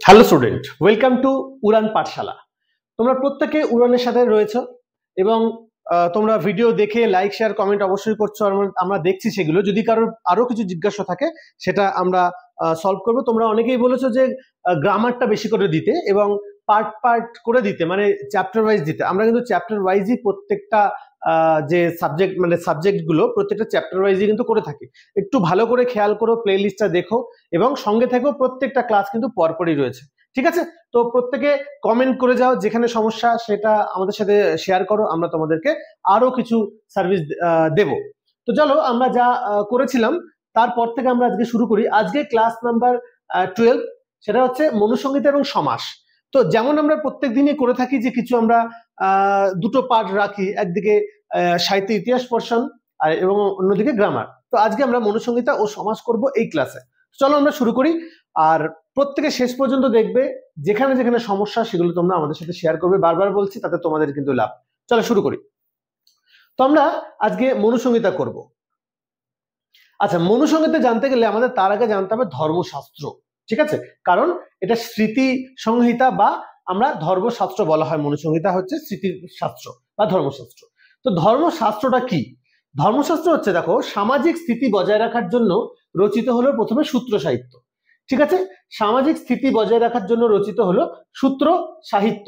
Hello student, welcome to উড়ান পাঠশালা। তোমরা প্রত্যেকে উড়ানের সাথে রয়েছো এবং তোমরা ভিডিও দেখে লাইক শেয়ার কমেন্ট অবশ্যই করছো। আমরা দেখছি সেগুলো। যদি কারোর আরো কিছু জিজ্ঞাসা থাকে সেটা আমরা সলভ করবো। তোমরা অনেকেই বলেছো যে গ্রামারটা বেশি করে দিতে এবং পার্ট পার্ট করে দিতে, মানে চ্যাপ্টার ওয়াইজ দিতে। আমরা কিন্তু চ্যাপ্টার ওয়াইজই প্রত্যেকটা যে সাবজেক্টগুলো প্রত্যেকটা চ্যাপ্টার ওয়াইজই কিন্তু করে থাকি। একটু ভালো করে খেয়াল করো, প্লে লিস্টটা দেখো এবং সঙ্গে থেকেও প্রত্যেকটা ক্লাস কিন্তু পরপরই রয়েছে। ঠিক আছে? তো প্রত্যেকে কমেন্ট করে যাও, যেখানে সমস্যা সেটা আমাদের সাথে শেয়ার করো, আমরা তোমাদেরকে আরো কিছু সার্ভিস দেব। তো চলো আমরা যা করেছিলাম তারপর থেকে আমরা আজকে শুরু করি। আজকে ক্লাস নাম্বার 12, সেটা হচ্ছে মনুসংহিতা এবং সমাস। তো যেমন আমরা প্রত্যেক দিনই করে থাকি যে কিছু আমরা দুটো পার্ট রাখি, একদিকে সাহিত্য ইতিহাস পোরশন এবং অন্যদিকে গ্রামার। তো আজকে আমরা মনুসংহিতা ও সমাস করব এই ক্লাসে। চলো আমরা শুরু করি। আর প্রত্যেকে শেষ পর্যন্ত দেখবে, যেখানে যেখানে সমস্যা সেগুলো তোমরা আমাদের সাথে শেয়ার করবে। বারবার বলছি, তাতে তোমাদের কিন্তু লাভ। চলো শুরু করি। তো আমরা আজকে মনুসংহিতা করব। আচ্ছা, মনুসংহিতা জানতে গেলে আমাদের তার আগে জানতে হবে ধর্মশাস্ত্র। ঠিক আছে? কারণ এটা স্মৃতি সংহিতা বা আমরা ধর্মশাস্ত্র বলা হয়। মনুসংহিতা হচ্ছে স্মৃতিশাস্ত্র বা ধর্মশাস্ত্র। তো ধর্মশাস্ত্রটা কি? ধর্মশাস্ত্র হচ্ছে, দেখো, সামাজিক স্থিতি বজায় রাখার জন্য রচিত হলো প্রথমে সূত্র সাহিত্য। ঠিক আছে? সামাজিক স্থিতি বজায় রাখার জন্য রচিত হলো সূত্র সাহিত্য।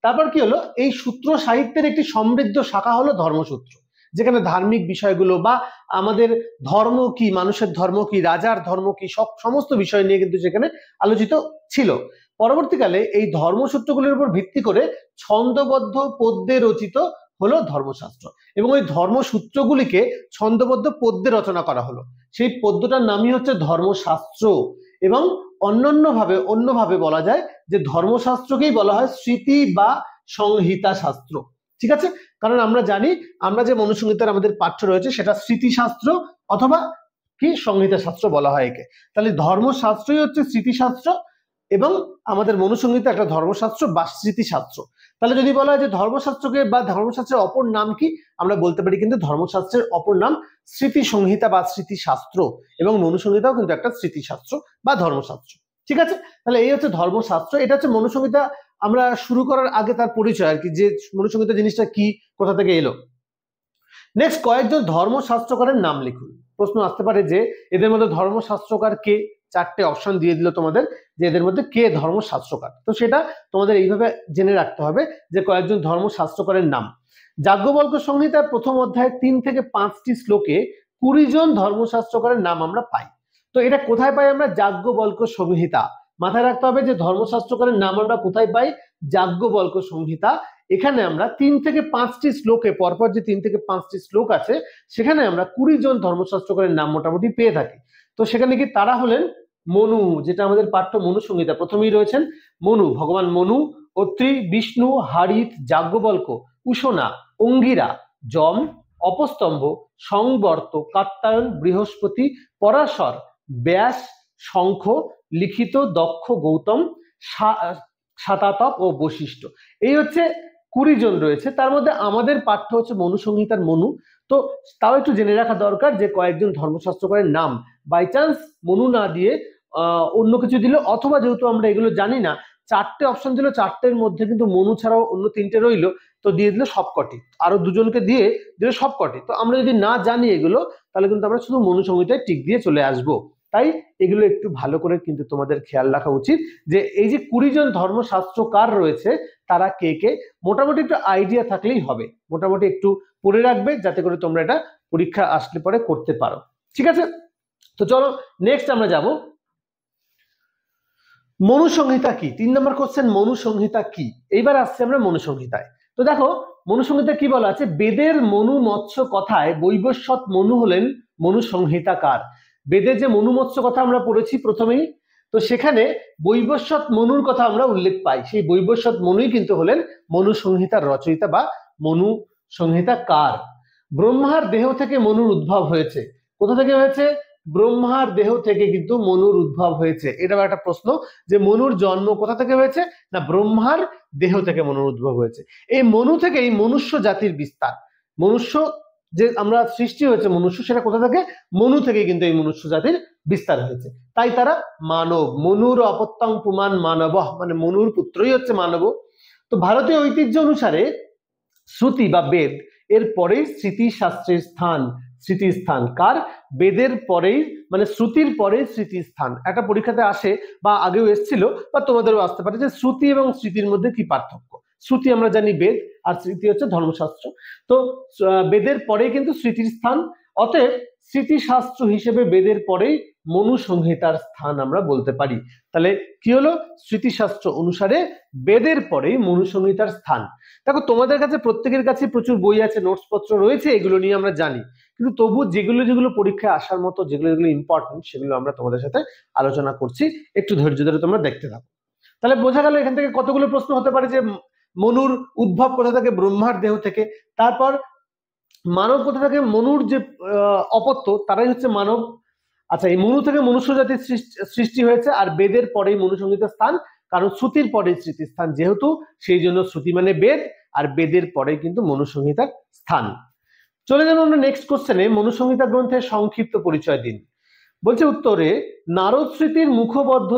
তারপর কি হলো? এই সূত্র সাহিত্যের একটি সমৃদ্ধ শাখা হলো ধর্মসূত্র, যেখানে ধার্মিক বিষয়গুলো বা আমাদের ধর্ম কি, মানুষের ধর্ম কি, রাজার ধর্ম কি, সমস্ত বিষয় নিয়ে কিন্তু সেখানে আলোচিত ছিল। পরবর্তীকালে এই ধর্মসূত্রগুলির উপর ভিত্তি করে ছন্দবদ্ধ পদ্যে রচিত হলো ধর্মশাস্ত্র এবং ওই ধর্মসূত্রগুলিকে ছন্দবদ্ধ পদ্যে রচনা করা হলো। সেই পদ্যটার নামই হচ্ছে ধর্মশাস্ত্র। এবং অন্যভাবে বলা যায় যে ধর্মশাস্ত্রকেই বলা হয় স্মৃতি বা সংহিতা শাস্ত্র। ঠিক আছে? কারণ আমরা জানি, আমরা যে মনুসংহিতার আমাদের পাঠ্য রয়েছে সেটা স্মৃতিশাস্ত্র অথবা কি সংহিতা শাস্ত্র বলা হয় একে। তাহলে ধর্মশাস্ত্রই হচ্ছে স্মৃতিশাস্ত্র এবং আমাদের মনুসংহিতা একটা ধর্মশাস্ত্র বা স্মৃতিশাস্ত্র। তাহলে যদি বলা হয় যে ধর্মশাস্ত্রকে বা ধর্মশাস্ত্রের অপর নাম কি, আমরা বলতে পারি কিন্তু ধর্মশাস্ত্রের অপর নাম স্মৃতি সংহিতা বা স্মৃতিশাস্ত্র, এবং মনুসংহিতাও কিন্তু একটা স্মৃতিশাস্ত্র বা ধর্মশাস্ত্র। ঠিক আছে? তাহলে এই হচ্ছে ধর্মশাস্ত্র। এটা হচ্ছে মনুসংহিতা। আমরা শুরু করার আগে তার পরিচয় আর কি, যে মনুসংহিতা জিনিসটা কি, কোথা থেকে এলো। নেক্সট, কয়েকজন ধর্মশাস্ত্রকারের নাম লিখুন। প্রশ্ন আসতে পারে যে এদের মধ্যে ধর্মশাস্ত্রকার কে? চারটে অপশন দিয়ে দিল তোমাদের যে এদের মধ্যে কে ধর্মশাস্ত্রকার। তো সেটা তোমাদের এইভাবে জেনে রাখতে হবে যে কয়েকজন ধর্মশাস্ত্রকারের নাম। যাজ্ঞবল্ক্য সংহিতার প্রথম অধ্যায়ে 3 থেকে 5টি শ্লোকে 20 জন ধর্মশাস্ত্রকারের নাম আমরা পাই। তো এটা কোথায় পাই আমরা? যাজ্ঞবল্ক্য সংহিতা। মাথায় রাখতে হবে যে ধর্মশাস্ত্রকারের নাম আমরা কোথায় পাই? যাজ্ঞবল্ক্য সংহিতা। এখানে আমরা 3 থেকে 5টি শ্লোকে, পরপর যে 3 থেকে 5টি শ্লোক আছে সেখানে আমরা 20 জন ধর্মশাস্ত্রকারের নাম মোটামুটি পেয়ে থাকি। তো সেখানে কি তারা হলেন মনু, যেটা আমাদের পাঠ্য মনুসংহিতা, প্রথমেই রয়েছেন মনু, ভগবান মনু, অত্রি, বিষ্ণু, হারিত, যাজ্ঞবল্ক্য, উশনা, অঙ্গিরা, যম, অপস্তম্ভ, সংবর্ত, কাত্যায়ন, বৃহস্পতি, পরাশর, ব্যাস, শঙ্খ, লিখিত, দক্ষ, গৌতম, শাতাতপ ও বশিষ্ঠ। এই হচ্ছে 20 জন রয়েছে। তার মধ্যে আমাদের পাঠ্য হচ্ছে মনুসংহিতার মনু। তো তাও একটু জেনে রাখা দরকার যে কয়েকজন ধর্মশাস্ত্রকারের নাম, বাই চান্স মনু না দিয়ে অন্য কিছু দিল, অথবা যেহেতু আমরা এগুলো জানি না, 4টে অপশন দিল, 4টের মধ্যে কিন্তু মনু ছাড়াও অন্য 3টে রইলো, তো দিয়ে দিল সবকটি, আরো 2জনকে দিয়ে দিল সবকটি। তো আমরা যদি না জানি এগুলো, তাহলে কিন্তু আমরা শুধু মনুসংহিতায় টিক দিয়ে চলে আসবো। তাই এগুলো একটু ভালো করে কিন্তু তোমাদের খেয়াল রাখা উচিত যে এই যে 20 জন ধর্মশাস্ত্রকার রয়েছে তারা কে কে, মোটামুটি একটু আইডিয়া থাকলেই হবে। মোটামুটি একটু পড়ে রাখবে যাতে করে তোমরা এটা পরীক্ষা আসলে পরে করতে পারো। ঠিক আছে? তো চলো নেক্সট আমরা যাব মনুসংহিতা কি। 3 নম্বর কোশ্চেন, মনুসংহিতা কি। এইবার আসছে আমরা মনুসংহিতায়। তো দেখো মনুসংহিতা কি বলা আছে? বেদের মনু মৎস্য কথায় বৈবস্বত মনু হলেন মনুসংহিতাকার। বেদে যে মনু মৎস্য কথা আমরা পড়েছি প্রথমেই, তো সেখানে বৈবস্বত মনুর কথা আমরা উল্লেখ পাই। সেই বৈবস্বত মনুই কিন্তু হলেন মনুসংহিতার রচয়িতা বা মনুসংহিতাকার। ব্রহ্মার দেহ থেকে মনুর উদ্ভব হয়েছে। কোথা থেকে হয়েছে? ব্রহ্মার দেহ থেকে কিন্তু মনুর উদ্ভব হয়েছে। এটাও একটা প্রশ্ন যে মনুর জন্ম কোথা থেকে হয়েছে? না, ব্রহ্মার দেহ থেকে মনুর উদ্ভব হয়েছে। এই মনু থেকেই মনুষ্য জাতির বিস্তার। মনুষ্য যে আমরা সৃষ্টি হয়েছে মনুষ্য, সেটা কোথা থেকে? মনু থেকে কিন্তু এই মনুষ্য জাতির বিস্তার হয়েছে, তাই তারা মানব। মনুর অপত্যং পুমান মানব, মানে মনুর পুত্রই হচ্ছে মানব। তো ভারতীয় ঐতিহ্য অনুসারে শ্রুতি বা বেদ এর পরেই স্মৃতিশাস্ত্রের স্থান। স্মৃতিস্থান কার? বেদের পরেই, মানে শ্রুতির পরে স্মৃতিস্থান। একটা পরীক্ষাতে আসে বা আগেও এসেছিল বা তোমাদেরও আসতে পারে যে শ্রুতি এবং স্মৃতির মধ্যে কি পার্থক্য। শ্রুতি আমরা জানি বেদ, আর স্মৃতি হচ্ছে ধর্মশাস্ত্র। তো বেদের পরেই কিন্তু স্মৃতির স্থান, অতএব স্মৃতিশাস্ত্র হিসেবে বেদের পরেই মনু সংহিতার স্থান আমরা বলতে পারি। তাহলে কি হলো? স্মৃতিশাস্ত্র অনুসারে বেদের পরেই মনু সংহিতার স্থান। দেখো তোমাদের কাছে প্রত্যেকের কাছে প্রচুর বই আছে, নোটস পত্র রয়েছে, এগুলো নিয়ে আমরা জানি, কিন্তু তবু যেগুলো যেগুলো পরীক্ষায় আসার মতো, যেগুলো যেগুলো ইম্পর্টেন্ট, সেগুলো আমরা তোমাদের সাথে আলোচনা করছি। একটু ধৈর্য ধরে তোমরা দেখতে থাকো। তাহলে বোঝা গেল এখান থেকে কতগুলো প্রশ্ন হতে পারে, যে মনুর উদ্ভব কোথা থেকে? ব্রহ্মার দেহ থেকে। তারপর মানব কোথা থেকে? মনুর যে অপত্য, তারাই হচ্ছে মানব। আচ্ছা, এই মনু থেকে মনুষ্য জাতির সৃষ্টি হয়েছে, আর বেদের পরেই মনু সংহিতার স্থান, কারণ শ্রুতির পরে স্মৃতিস্থান যেহেতু, সেই জন্য শ্রুতি মানে বেদ, আর বেদের পরে কিন্তু মনু সংহিতার স্থান। চলে যাবো আমরা নেক্সট কোশ্চেনে। মনু সংহিতা গ্রন্থের সংক্ষিপ্ত পরিচয় দিন। বলছে উত্তরে, নারদ স্মৃতির মুখবন্ধ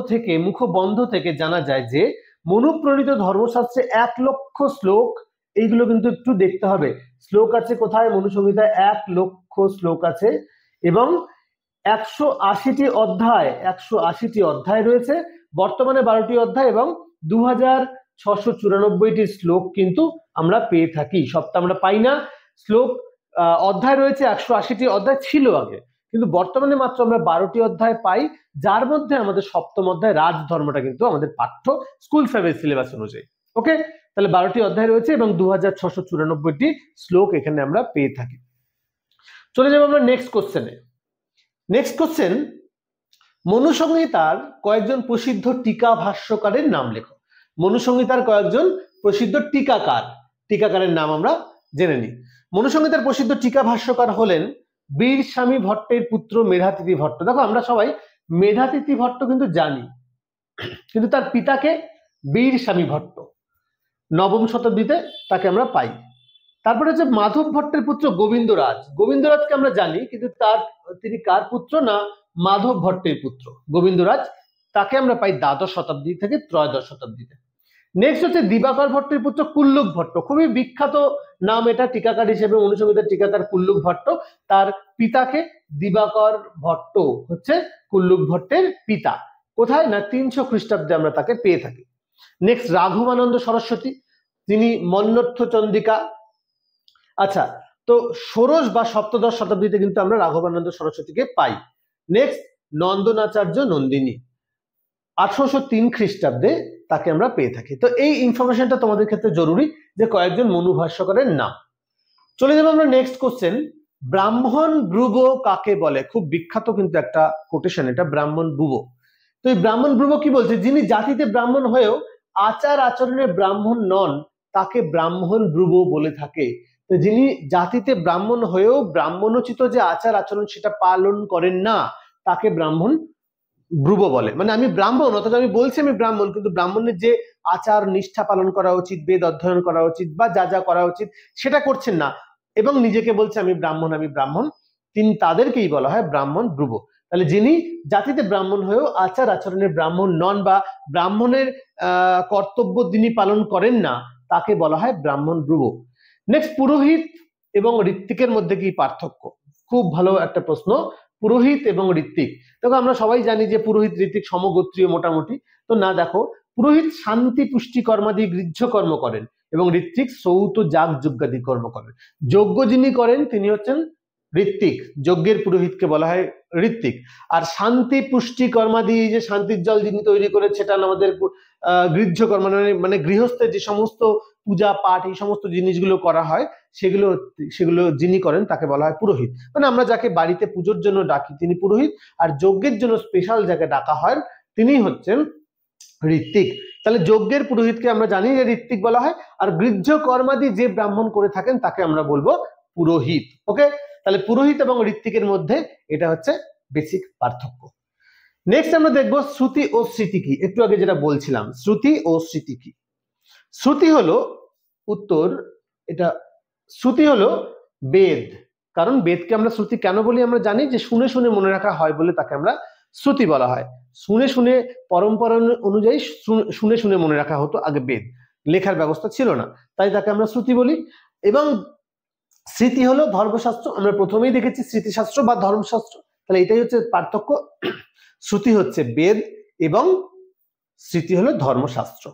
থেকে জানা যায় যে মনুপ্রণীত ধর্মশাস্ত্রে 1 লক্ষ শ্লোক, এইগুলো কিন্তু একটু দেখতে হবে। শ্লোক আছে কোথায়? মনু সংহিতায় 1 লক্ষ শ্লোক আছে, এবং 180টি অধ্যায়, 180টি অধ্যায় রয়েছে। বর্তমানে 12টি অধ্যায় এবং 2694টি শ্লোক কিন্তু আমরা পেয়ে থাকি। সবটা আমরা পাই না। শ্লোক অধ্যায় রয়েছে 180টি অধ্যায় ছিল আগে, কিন্তু বর্তমানে মাত্র আমরা 12টি অধ্যায় পাই, যার মধ্যে আমাদের 7ম অধ্যায় রাজধর্মটা কিন্তু আমাদের পাঠ্য স্কুল সিলেবাস অনুযায়ী। ওকে, তাহলে 12টি অধ্যায় রয়েছে এবং 2694টি শ্লোক এখানে আমরা পেয়ে থাকি। চলে যাবো আমরা নেক্সট কোশ্চেনে। নেক্সট কোশ্চেন, মনু সংহিতার কয়েকজন প্রসিদ্ধ টিকা ভাষ্যকারের নাম লেখো। মনু সংহিতার কয়েকজন প্রসিদ্ধ টিকাকারের নাম আমরা জেনে নিই। মনু সংহিতার প্রসিদ্ধ টিকা ভাষ্যকার হলেন বীরস্বামী ভট্টের পুত্র মেধাতিথি ভট্ট। দেখো আমরা সবাই মেধাতিথি ভট্ট কিন্তু জানি, কিন্তু তার পিতাকে বীরস্বামী ভট্ট, 9ম শতাব্দীতে তাকে আমরা পাই। তারপরে হচ্ছে মাধব ভট্টের পুত্র গোবিন্দরাজ। গোবিন্দরাজকে আমরা জানি, কিন্তু তিনি কার পুত্র? না, মাধব ভট্টের পুত্র গোবিন্দরাজ, তাকে আমরা পাই 12শ শতাব্দী থেকে 13শ শতাব্দীতে। নেক্সট হচ্ছে দিবাকর ভট্টের পুত্র কুল্লুক ভট্ট। খুবই বিখ্যাত নাম এটা টিকাকার হিসেবে, মনু সংহিতার টিকাকার কুল্লুক ভট্ট। তার পিতাকে দিবাকর ভট্ট হচ্ছে কুল্লুক ভট্টের পিতা। কোথায়? না 300 খ্রিস্টাব্দে আমরা তাকে পেয়ে থাকি। নেক্সট রাঘবানন্দ সরস্বতী, তিনি মন্নর্থ চন্দ্রিকা। আচ্ছা, তো ষোড়শ বা 7ম শতাব্দীতে কিন্তু আমরা রাঘবানন্দ সরস্বতীকে পাই। নেক্সট নন্দনাচার্য নন্দিনী, 1803 খ্রিস্টাব্দে তাকে আমরা পেয়ে থাকি। তো এই ইনফরমেশনটা তোমাদের ক্ষেত্রে জরুরি, যে কয়েকজন মনু ভাষ্যকারের নাম। চলে যাবো আমরা নেক্সট কোশ্চেন। ব্রাহ্মণ ব্রুব কাকে বলে? খুব বিখ্যাত কিন্তু একটা কোটেশন এটা, ব্রাহ্মণ ব্রুব। তো এই ব্রাহ্মণ ব্রুব কি বলছে? যিনি জাতিতে ব্রাহ্মণ হয়েও আচার আচরণে ব্রাহ্মণ নন, তাকে ব্রাহ্মণ ব্রুব বলে থাকে। তো যিনি জাতিতে ব্রাহ্মণ হয়েও ব্রাহ্মণোচিত যে আচার আচরণ সেটা পালন করেন না, তাকে ব্রাহ্মণ ব্রুব বলে। মানে আমি ব্রাহ্মণ, অথচ আমি বলছি আমি ব্রাহ্মণ, কিন্তু ব্রাহ্মণের যে আচার নিষ্ঠা পালন করা উচিত, বেদ অধ্যয়ন করা উচিত, বা যা যা করা উচিত সেটা করছেন না, এবং নিজেকে বলছে আমি ব্রাহ্মণ, তিনি তাদেরকেই বলা হয় ব্রাহ্মণ ব্রুব। তাহলে যিনি জাতিতে ব্রাহ্মণ হয়েও আচার আচরণে ব্রাহ্মণ নন, বা ব্রাহ্মণের কর্তব্য তিনি পালন করেন না, তাকে বলা হয় ব্রাহ্মণ ব্রুব। নেক্সট, পুরোহিত এবং ঋত্বিকের মধ্যে কি পার্থক্য? খুব ভালো একটা প্রশ্ন। পুরোহিত এবং ঋত্বিক, দেখো আমরা সবাই জানি যে পুরোহিত ঋত্বিক সমগোত্রীয় মোটামুটি। তো না, দেখো পুরোহিত শান্তি পুষ্টি কর্মাদি গৃহ্য কর্ম করেন, এবং ঋত্বিক শ্রৌত যাগ যজ্ঞাদি কর্ম করেন। যজ্ঞ যিনি করেন তিনি হচ্ছেন ঋত্বিক, যজ্ঞের পুরোহিতকে বলা হয় ঋত্বিক। আর শান্তি পুষ্টি কর্মাদি, যে শান্তির জল যিনি তৈরি করে, সেটা আমাদের গৃহ্য কর্ম, মানে গৃহস্থের যে সমস্ত পূজা পাঠ এই সমস্ত জিনিসগুলো করা হয়, সেগুলো যিনি করেন তাকে বলা হয় পুরোহিত। মানে আমরা যাকে বাড়িতে পুজোর জন্য ডাকি তিনি পুরোহিত, আর যজ্ঞের জন্য স্পেশাল যাকে ডাকা হয় তিনি হচ্ছেন ঋত্বিক। তাহলে যজ্ঞের পুরোহিতকে আমরা জানি যে ঋত্বিক বলা হয়, আর গৃহ্য কর্মাদি যে ব্রাহ্মণ করে থাকেন তাকে আমরা বলবো পুরোহিত। ওকে, তাহলে পুরোহিত এবং ঋত্বিকের মধ্যে এটা হচ্ছে বেসিক পার্থক্য। নেক্সট আমরা দেখবো শ্রুতি ও স্মৃতি কি। একটু আগে যেটা বলছিলাম, শ্রুতি ও স্মৃতি কি। শ্রুতি হলো উত্তর, এটা শ্রুতি হলো বেদ, কারণ বেদকে আমরা শ্রুতি কেন বলি আমরা জানি যে শুনে শুনে মনে রাখা হয় বলে তাকে আমরা শ্রুতি বলা হয়। শুনে শুনে পরম্পরা অনুযায়ী শুনে শুনে মনে রাখা হতো আগে, বেদ লেখার ব্যবস্থা ছিল না, তাই তাকে আমরা শ্রুতি বলি। এবং স্মৃতি হলো ধর্মশাস্ত্র, আমরা প্রথমেই দেখেছি স্মৃতিশাস্ত্র বা ধর্মশাস্ত্র, তাহলে এটাই হচ্ছে পার্থক্য। শ্রুতি হচ্ছে বেদ এবং স্মৃতি হলো ধর্মশাস্ত্র।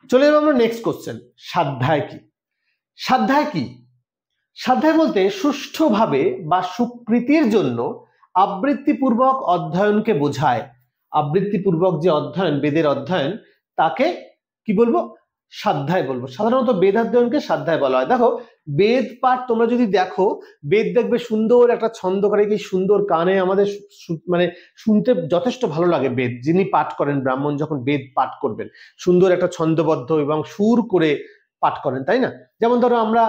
চলে যাবো আমরা নেক্সট কোশ্চেন, স্বাধ্যায় কি? স্বাধ্যায় কি? স্বাধ্যায় বলতে সুষ্ঠুভাবে বা সুকৃতির জন্য আবৃত্তিপূর্বক অধ্যয়নকে বোঝায়। আবৃত্তিপূর্বক যে অধ্যয়ন, বেদের অধ্যয়ন, তাকে কি বলবো? স্বাধ্যায় বলবো। সাধারণত বেদাধ্যয়নকে স্বাধ্যায় বলা হয়। দেখো বেদ পাঠ তোমরা যদি দেখো, বেদ দেখবে সুন্দর একটা ছন্দ করে, কি সুন্দর, কানে আমাদের মানে শুনতে যথেষ্ট ভালো লাগে। বেদ যিনি পাঠ করেন, ব্রাহ্মণ যখন বেদ পাঠ করবেন, সুন্দর একটা ছন্দবদ্ধ এবং সুর করে পাঠ করেন, তাই না? যেমন ধরো আমরা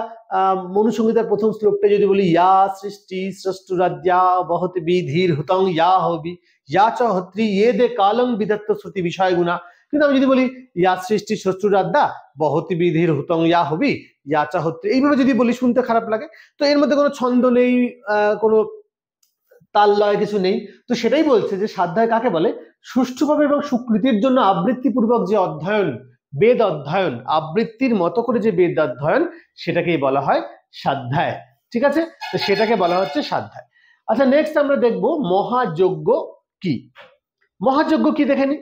মনুসংহিতার প্রথম শ্লোকটা যদি বলি, ইয়া সৃষ্টি স্রষ্টুরাজ্ঞা বহতি বিধির হুতং ইয়া হবি ইয়া চ হত্রি ইয়ে দে কালং বিদত্ত শ্রুতি বিষয় গুণা। কিন্তু আমি যদি বলি ইয়া সৃষ্টি স্রষ্টুরাজ্ঞা বহতি বিধির হুতং ইয়া হবি ইয়া চ হত্রি, এইভাবে যদি বলি শুনতে খারাপ লাগে। তো এর মধ্যে কোনো ছন্দ নেই, কোনো তাল লয় কিছু নেই। তো সেটাই বলছে যে স্বাধ্যায় কাকে বলে? সুষ্ঠুভাবে এবং সুকৃতির জন্য আবৃত্তিপূর্বক যে অধ্যয়ন, বেদ অধ্যয়ন, আবৃত্তির মতো করে যে বেদ অধ্যয়ন, সেটাকেই বলা হয় স্বাধ্যায়। ঠিক আছে, তো সেটাকে বলা হচ্ছে স্বাধ্যায়। আচ্ছা, নেক্সট আমরা দেখব মহাযজ্ঞ কি। মহাযজ্ঞ কি দেখে নি।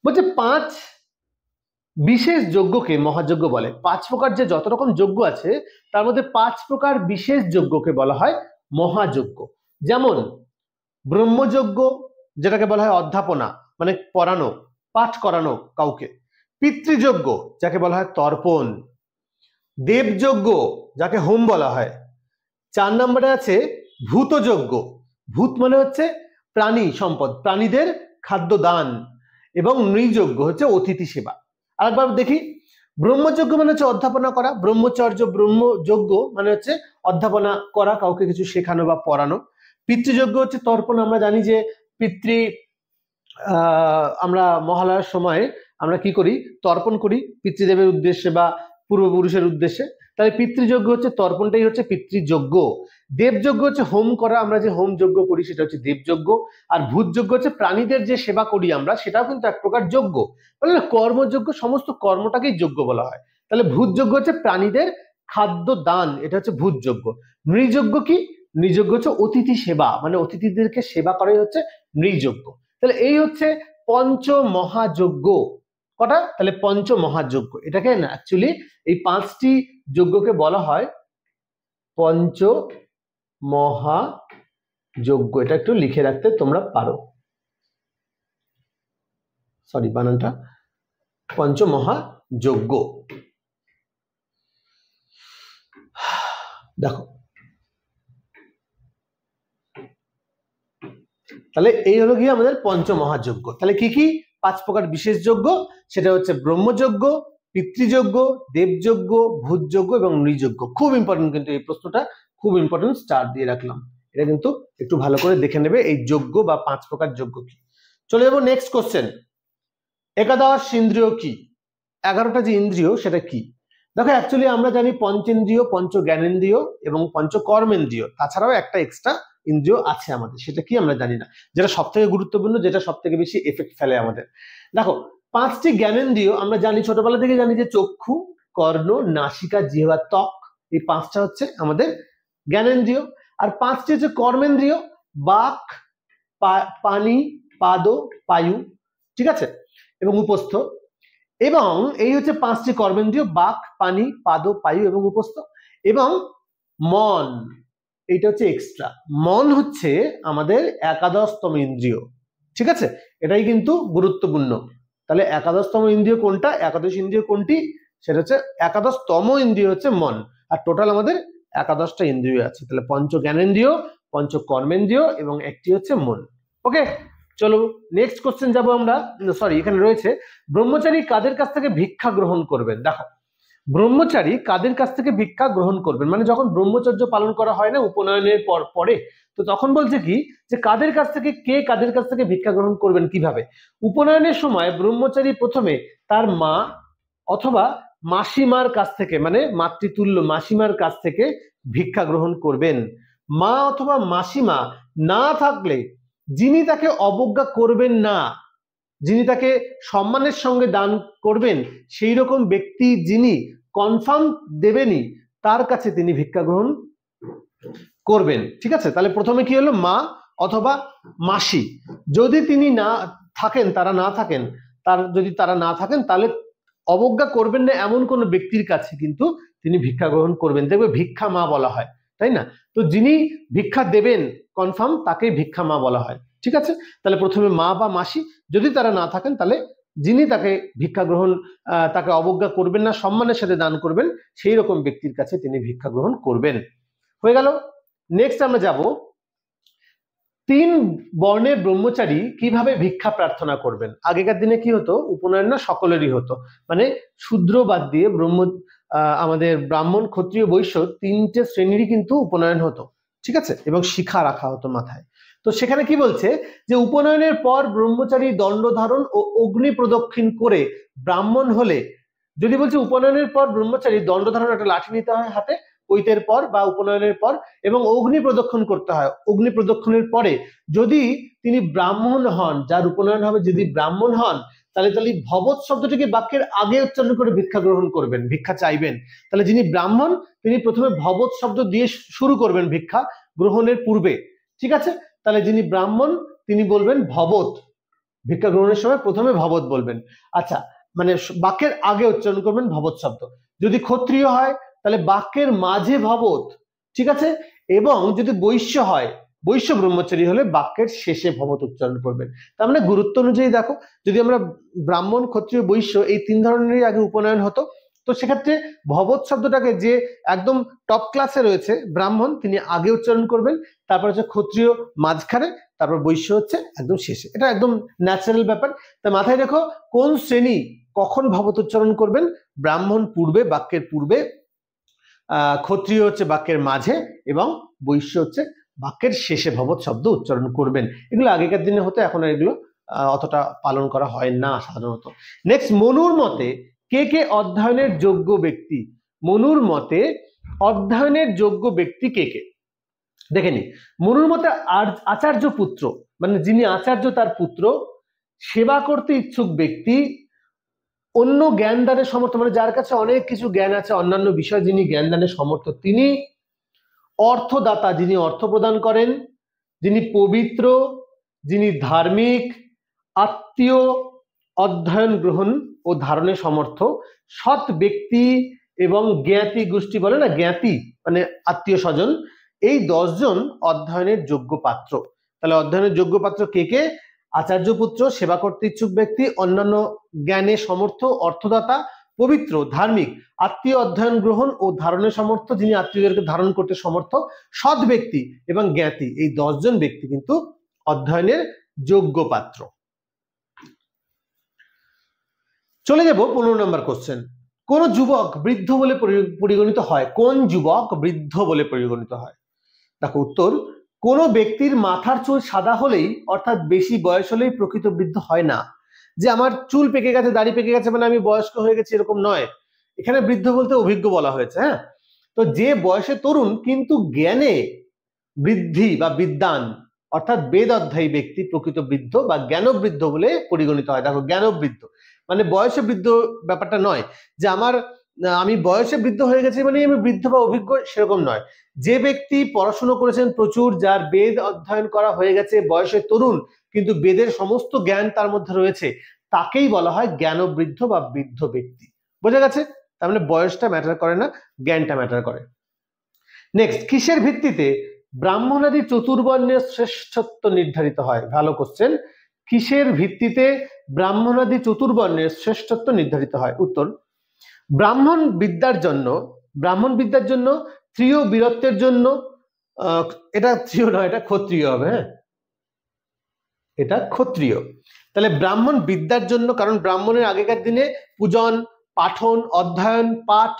বলছে 5 বিশেষ যজ্ঞকে মহাযজ্ঞ বলে। 5 প্রকার যে যত রকম যজ্ঞ আছে তার মধ্যে 5 প্রকার বিশেষ যজ্ঞকে বলা হয় মহাযজ্ঞ। যেমন ব্রহ্মযজ্ঞ, যেটাকে বলা হয় অধ্যাপনা, মানে পড়ানো, পাঠ করানো কাউকে। পিতৃযজ্ঞ, যাকে বলা হয় তর্পণ। দেবযজ্ঞ, যাকে হোম বলা হয়। 4 নম্বরে আছে ভূতযজ্ঞ। ভূত মানে হচ্ছে প্রাণী সম্পদ, প্রাণীদের খাদ্য দান। এবং নৃযজ্ঞ হচ্ছে অতিথি সেবা। আরেকবার দেখি, ব্রহ্মযজ্ঞ মানে হচ্ছে অধ্যাপনা করা, ব্রহ্মচর্য ব্রহ্মযজ্ঞ মানে হচ্ছে অধ্যাপনা করা, কাউকে কিছু শেখানো বা পড়ানো। পিতৃযজ্ঞ হচ্ছে তর্পণ, আমরা জানি যে পিতৃ আমরা মহালয়ার সময় আমরা কি করি? তর্পণ করি পিতৃদেবের উদ্দেশ্যে বা পূর্বপুরুষের উদ্দেশ্যে। তাহলে পিতৃযজ্ঞ হচ্ছে তর্পণটাই হচ্ছে পিতৃযজ্ঞ। দেবযজ্ঞ হচ্ছে হোম করা, আমরা যে হোম যজ্ঞ করি সেটা হচ্ছে দেবযজ্ঞ। আর ভূতযজ্ঞ হচ্ছে প্রাণীদের যে সেবা করি আমরা, সেটাও কিন্তু এক প্রকার যজ্ঞ। বলে না কর্মযজ্ঞ, সমস্ত কর্মটাকেই যজ্ঞ বলা হয়। তাহলে ভূতযজ্ঞ হচ্ছে প্রাণীদের খাদ্য দান, এটা হচ্ছে ভূতযজ্ঞ। নৃযজ্ঞ কি? নৃযজ্ঞ হচ্ছে অতিথি সেবা, মানে অতিথিদেরকে সেবা করাই হচ্ছে নৃযজ্ঞ। তাহলে এই হচ্ছে পঞ্চ মহাযজ্ঞ। কটা? তাহলে পঞ্চ মহাযজ্ঞ। এটাকে না অ্যাকচুয়ালি এই 5টি যজ্ঞকে বলা হয় পঞ্চ মহাযজ্ঞ। এটা একটু লিখে রাখতে তোমরা পারো, সরি বানানটা, পঞ্চ মহাযজ্ঞ। দেখো তাহলে এই হলো গিয়ে আমাদের পঞ্চ মহাযজ্ঞ। তাহলে কি কি 5 প্রকার বিশেষ যজ্ঞ? সেটা হচ্ছে ব্রহ্মযজ্ঞ, পিতৃযজ্ঞ, দেবযজ্ঞ, ভূতযজ্ঞ এবং নৃযজ্ঞ। খুব ইম্পর্টেন্ট কিন্তু এই প্রশ্নটা, খুব ইম্পর্টেন্ট, স্টার দিয়ে রাখলাম। এটা কিন্তু একটু ভালো করে দেখে নেবে এই যজ্ঞ বা 5 প্রকার যজ্ঞ কি। চলে যাবো নেক্সট কোশ্চেন, একাদশ ইন্দ্রিয় কি? 11টা যে ইন্দ্রিয় সেটা কি? দেখো অ্যাকচুয়ালি আমরা জানি পঞ্চেন্দ্রিয়, পঞ্চ জ্ঞানেন্দ্রিয় এবং পঞ্চ কর্মেন্দ্রিয়, তাছাড়াও একটা এক্সট্রা ইন্দ্রিয় আছে আমাদের, সেটা কি আমরা জানি না, যেটা সব থেকে গুরুত্বপূর্ণ, যেটা সব থেকে বেশি এফেক্ট ফেলে আমাদের। দেখো 5টি জ্ঞানেন্দ্রিয় আমরা জানি, ছোটবেলা থেকে জানি যে চক্ষু, কর্ণ, নাসিকা, জিহ্বা, ত্বক, এই 5টা হচ্ছে আমাদের জ্ঞানেন্দ্রিয়। আর 5টি হচ্ছে কর্মেন্দ্রিয়, বাক, পানি, পাদ, পায়ু, ঠিক আছে, এবং উপস্থ। এবং এই হচ্ছে 5টি কর্মেন্দ্রিয়, বাক, পানি, পাদ, পায়ু এবং উপস্থ। এবং মন, এইটা হচ্ছে এক্সট্রা। মন হচ্ছে আমাদের একাদশতম ইন্দ্রিয়, ঠিক আছে, এটাই কিন্তু গুরুত্বপূর্ণ। তাহলে একাদশতম ইন্দ্রিয় কোনটা, একাদশ ইন্দ্রিয় কোনটি? সেটা হচ্ছে একাদশতম ইন্দ্রিয় হচ্ছে মন। আর টোটাল আমাদের 11টা ইন্দ্রিয় আছে। তাহলে পঞ্চ জ্ঞানেন্দ্রিয়, পঞ্চ কর্মেন্দ্রিয় এবং একটি হচ্ছে মন। ওকে, চলো নেক্সট কোশ্চেন যাবো আমরা। সরি, এখানে রয়েছে ব্রহ্মচারী কাদের কাছ থেকে ভিক্ষা গ্রহণ করবেন। দেখো ব্রহ্মচারী কাদের কাছ থেকে ভিক্ষা গ্রহণ করবেন, মানে যখন ব্রহ্মচর্য পালন করা হয় না উপনয়নের পরে, তো তখন বলছে কি যে কাদের কাছ থেকে, কে কাদের কাছ থেকে ভিক্ষা গ্রহণ করবেন, কিভাবে? উপনয়নের সময় ব্রহ্মচারী প্রথমে তার মা অথবা মাসিমার কাছ থেকে, মানে মাতৃতুল্য মাসিমার কাছ থেকে ভিক্ষা গ্রহণ করবেন। মা অথবা মাসিমা না থাকলে যিনি তাকে অবজ্ঞা করবেন না, যিনি তাকে সম্মানের সঙ্গে দান করবেন, সেই রকম ব্যক্তি যিনি কনফার্ম দেবেনই, তার কাছে তিনি ভিক্ষা গ্রহণ করবেন। ঠিক আছে, তাহলে প্রথমে কি হলো, মা অথবা মাসি। যদি তিনি না থাকেন, তারা না থাকেন, যদি তারা না থাকেন, তাহলে অবজ্ঞা করবেন না এমন কোনো ব্যক্তির কাছে কিন্তু তিনি ভিক্ষা গ্রহণ করবেন। দেখবে ভিক্ষা মা বলা হয়, তাই না? তো যিনি ভিক্ষা দেবেন কনফার্ম, তাকেই ভিক্ষা মা বলা হয়। ঠিক আছে, তাহলে প্রথমে মা বা মাসি, যদি তারা না থাকেন তাহলে যিনি তাকে ভিক্ষা গ্রহণ, তাকে অবজ্ঞা করবেন না, সম্মানের সাথে দান করবেন, সেই রকম ব্যক্তির কাছে তিনি ভিক্ষা গ্রহণ করবেন। হয়ে গেল। নেক্সট আমরা যাব 3 বর্ণের ব্রহ্মচারী কিভাবে ভিক্ষা প্রার্থনা করবেন। আগেকার দিনে কি হতো, উপনয়ন না সকলেরই হতো, মানে শূদ্র বাদ দিয়ে আমাদের ব্রাহ্মণ, ক্ষত্রিয়, বৈশ্য 3টে শ্রেণীরই কিন্তু উপনয়ন হতো। ঠিক আছে, এবং শিখা রাখা হতো মাথায়। তো সেখানে কি বলছে যে উপনয়নের পর ব্রহ্মচারী দণ্ড ধারণ ও অগ্নি প্রদক্ষিণ করে ব্রাহ্মণ হলে, যদি বলছে উপনয়নের পর ব্রহ্মচারী দণ্ড ধারণ, একটা লাঠি নিতে হয় হাতে পৈতের পর বা উপনয়নের পর, এবং অগ্নি প্রদক্ষিণ করতে হয়। অগ্নি প্রদক্ষিণের পরে যদি তিনি ব্রাহ্মণ হন, যার উপনয়ন হবে, যদি ব্রাহ্মণ হন, তাহলে ভবৎ শব্দটিকে বাক্যের আগে উচ্চারণ করে ভিক্ষা গ্রহণ করবেন, ভিক্ষা চাইবেন। তাহলে যিনি ব্রাহ্মণ তিনি প্রথমে ভবৎ শব্দ দিয়ে শুরু করবেন ভিক্ষা গ্রহণের পূর্বে। ঠিক আছে, তাহলে যিনি ব্রাহ্মণ তিনি বলবেন ভবৎ, ভিক্ষা গ্রহণের সময় প্রথমে ভবৎ বলবেন। আচ্ছা, মানে বাক্যের আগে উচ্চারণ করবেন ভবৎ শব্দ। যদি ক্ষত্রিয় হয় তাহলে বাক্যের মাঝে ভবৎ। ঠিক আছে, এবং যদি বৈশ্য হয়, বৈশ্য ব্রহ্মচারী হলে বাক্যের শেষে ভবৎ উচ্চারণ করবেন। তার মানে গুরুত্ব অনুযায়ী দেখো, যদি আমরা ব্রাহ্মণ, ক্ষত্রিয়, বৈশ্য এই 3 ধরনেরই আগে উপনয়ন হতো, তো সেক্ষেত্রে ভবৎ শব্দটাকে যে একদম টপ ক্লাসে রয়েছে ব্রাহ্মণ, তিনি আগে উচ্চারণ করবেন, তারপর হচ্ছে ক্ষত্রিয় মাঝখানে, তারপর বৈশ্য হচ্ছে একদম শেষে। এটা একদম ন্যাচারাল ব্যাপার। তা মাথায় রেখো কোন শ্রেণী কখন ভবৎ উচ্চারণ করবেন। ব্রাহ্মণ পূর্বে, বাক্যের পূর্বে, ক্ষত্রিয় হচ্ছে বাক্যের মাঝে, এবং বৈশ্য হচ্ছে বাক্যের শেষে ভবৎ শব্দ উচ্চারণ করবেন। এগুলো আগেকার দিনে হতো, এখন এগুলো অতটা পালন করা হয় না সাধারণত। নেক্সট, মনুর মতে কে কে অধ্যয়নের যোগ্য ব্যক্তি? মনুর মতে অধ্যয়নের যোগ্য ব্যক্তি কে কে? দেখে নি। মনুর মতে আচার্য পুত্র, মানে যিনি আচার্য তার পুত্র, সেবা করতে ইচ্ছুক ব্যক্তি, অন্য জ্ঞান দানের সমর্থ, মানে যার কাছে অনেক কিছু জ্ঞান আছে, অন্যান্য বিষয় যিনি জ্ঞান দানের সমর্থ তিনি, অর্থদাতা যিনি অর্থ প্রদান করেন, যিনি পবিত্র, যিনি ধার্মিক, আত্মীয় অধ্যয়ন গ্রহণ ও ধারণে সমর্থ, সৎ ব্যক্তি এবং জ্ঞাতি গোষ্ঠী, বলে না জ্ঞাতি মানে আত্মীয় স্বজন, এই 10 জন অধ্যয়নের যোগ্য পাত্র। তাহলে অধ্যয়নের যোগ্য পাত্র কে কে? আচার্য পুত্র, সেবা করতে ইচ্ছুক ব্যক্তি, অন্যান্য জ্ঞানে সমর্থ, অর্থদাতা, পবিত্র, ধার্মিক, আত্মীয় অধ্যয়ন গ্রহণ ও ধারণের সমর্থ, যিনি আত্মীয়দেরকে ধারণ করতে সমর্থ, সৎ ব্যক্তি এবং জ্ঞাতি, এই 10 জন ব্যক্তি কিন্তু অধ্যয়নের যোগ্য পাত্র। চলে যাব 15 নম্বর কোশ্চেন। কোন যুবক বৃদ্ধ বলে পরিগণিত হয়? কোন যুবক বৃদ্ধ বলে পরিগণিত হয়? দেখো উত্তর, কোন ব্যক্তির মাথার চুল সাদা হলেই, অর্থাৎ বেশি বয়স হলেই প্রকৃত বৃদ্ধ হয় না। যে আমার চুল পেকে গেছে, দাড়ি পেকে গেছে মানে আমি বয়স্ক হয়ে গেছি, এরকম নয়। এখানে বৃদ্ধ বলতে অভিজ্ঞ বলা হয়েছে। হ্যাঁ, তো যে বয়সে তরুণ কিন্তু জ্ঞানে বৃদ্ধি বা বিদ্বান, অর্থাৎ বেদ অধ্যায়ী ব্যক্তি প্রকৃত বৃদ্ধ বা জ্ঞানবৃদ্ধ বলে পরিগণিত হয়। দেখো জ্ঞানবৃদ্ধ মানে বয়সে বৃদ্ধ ব্যাপারটা নয়, যে আমি বয়সে বৃদ্ধ হয়ে গেছি মানে আমি বৃদ্ধ বা অভিজ্ঞ, সেরকম নয়। যে ব্যক্তি পড়াশোনা করেছেন প্রচুর, যার বেদ অধ্যয়ন করা হয়ে গেছে, বয়সে তরুণ কিন্তু বেদের সমস্ত জ্ঞান তার মধ্যে রয়েছে, তাকেই বলা হয় জ্ঞানবৃদ্ধ বা বৃদ্ধ ব্যক্তি। বোঝা গেছে? তার মানে বয়সটা ম্যাটার করে না, জ্ঞানটা ম্যাটার করে। নেক্সট, কিসের ভিত্তিতে ব্রাহ্মণাদি চতুর্বর্ণের শ্রেষ্ঠত্ব নির্ধারিত হয়? ভালো কোশ্চেন। কিসের ভিত্তিতে ব্রাহ্মণাদি চতুর্বর্ণের শ্রেষ্ঠত্ব নির্ধারিত হয়? উত্তর, ব্রাহ্মণ বিদ্যার জন্য, ত্রিয় বীরত্বের জন্য, এটা ত্রিয় নয়, এটা ক্ষত্রিয় হবে। হ্যাঁ, এটা ক্ষত্রিয়। তাহলে ব্রাহ্মণ বিদ্যার জন্য, কারণ ব্রাহ্মণের আগেকার দিনে পূজন, পাঠন, অধ্যয়ন, পাঠ,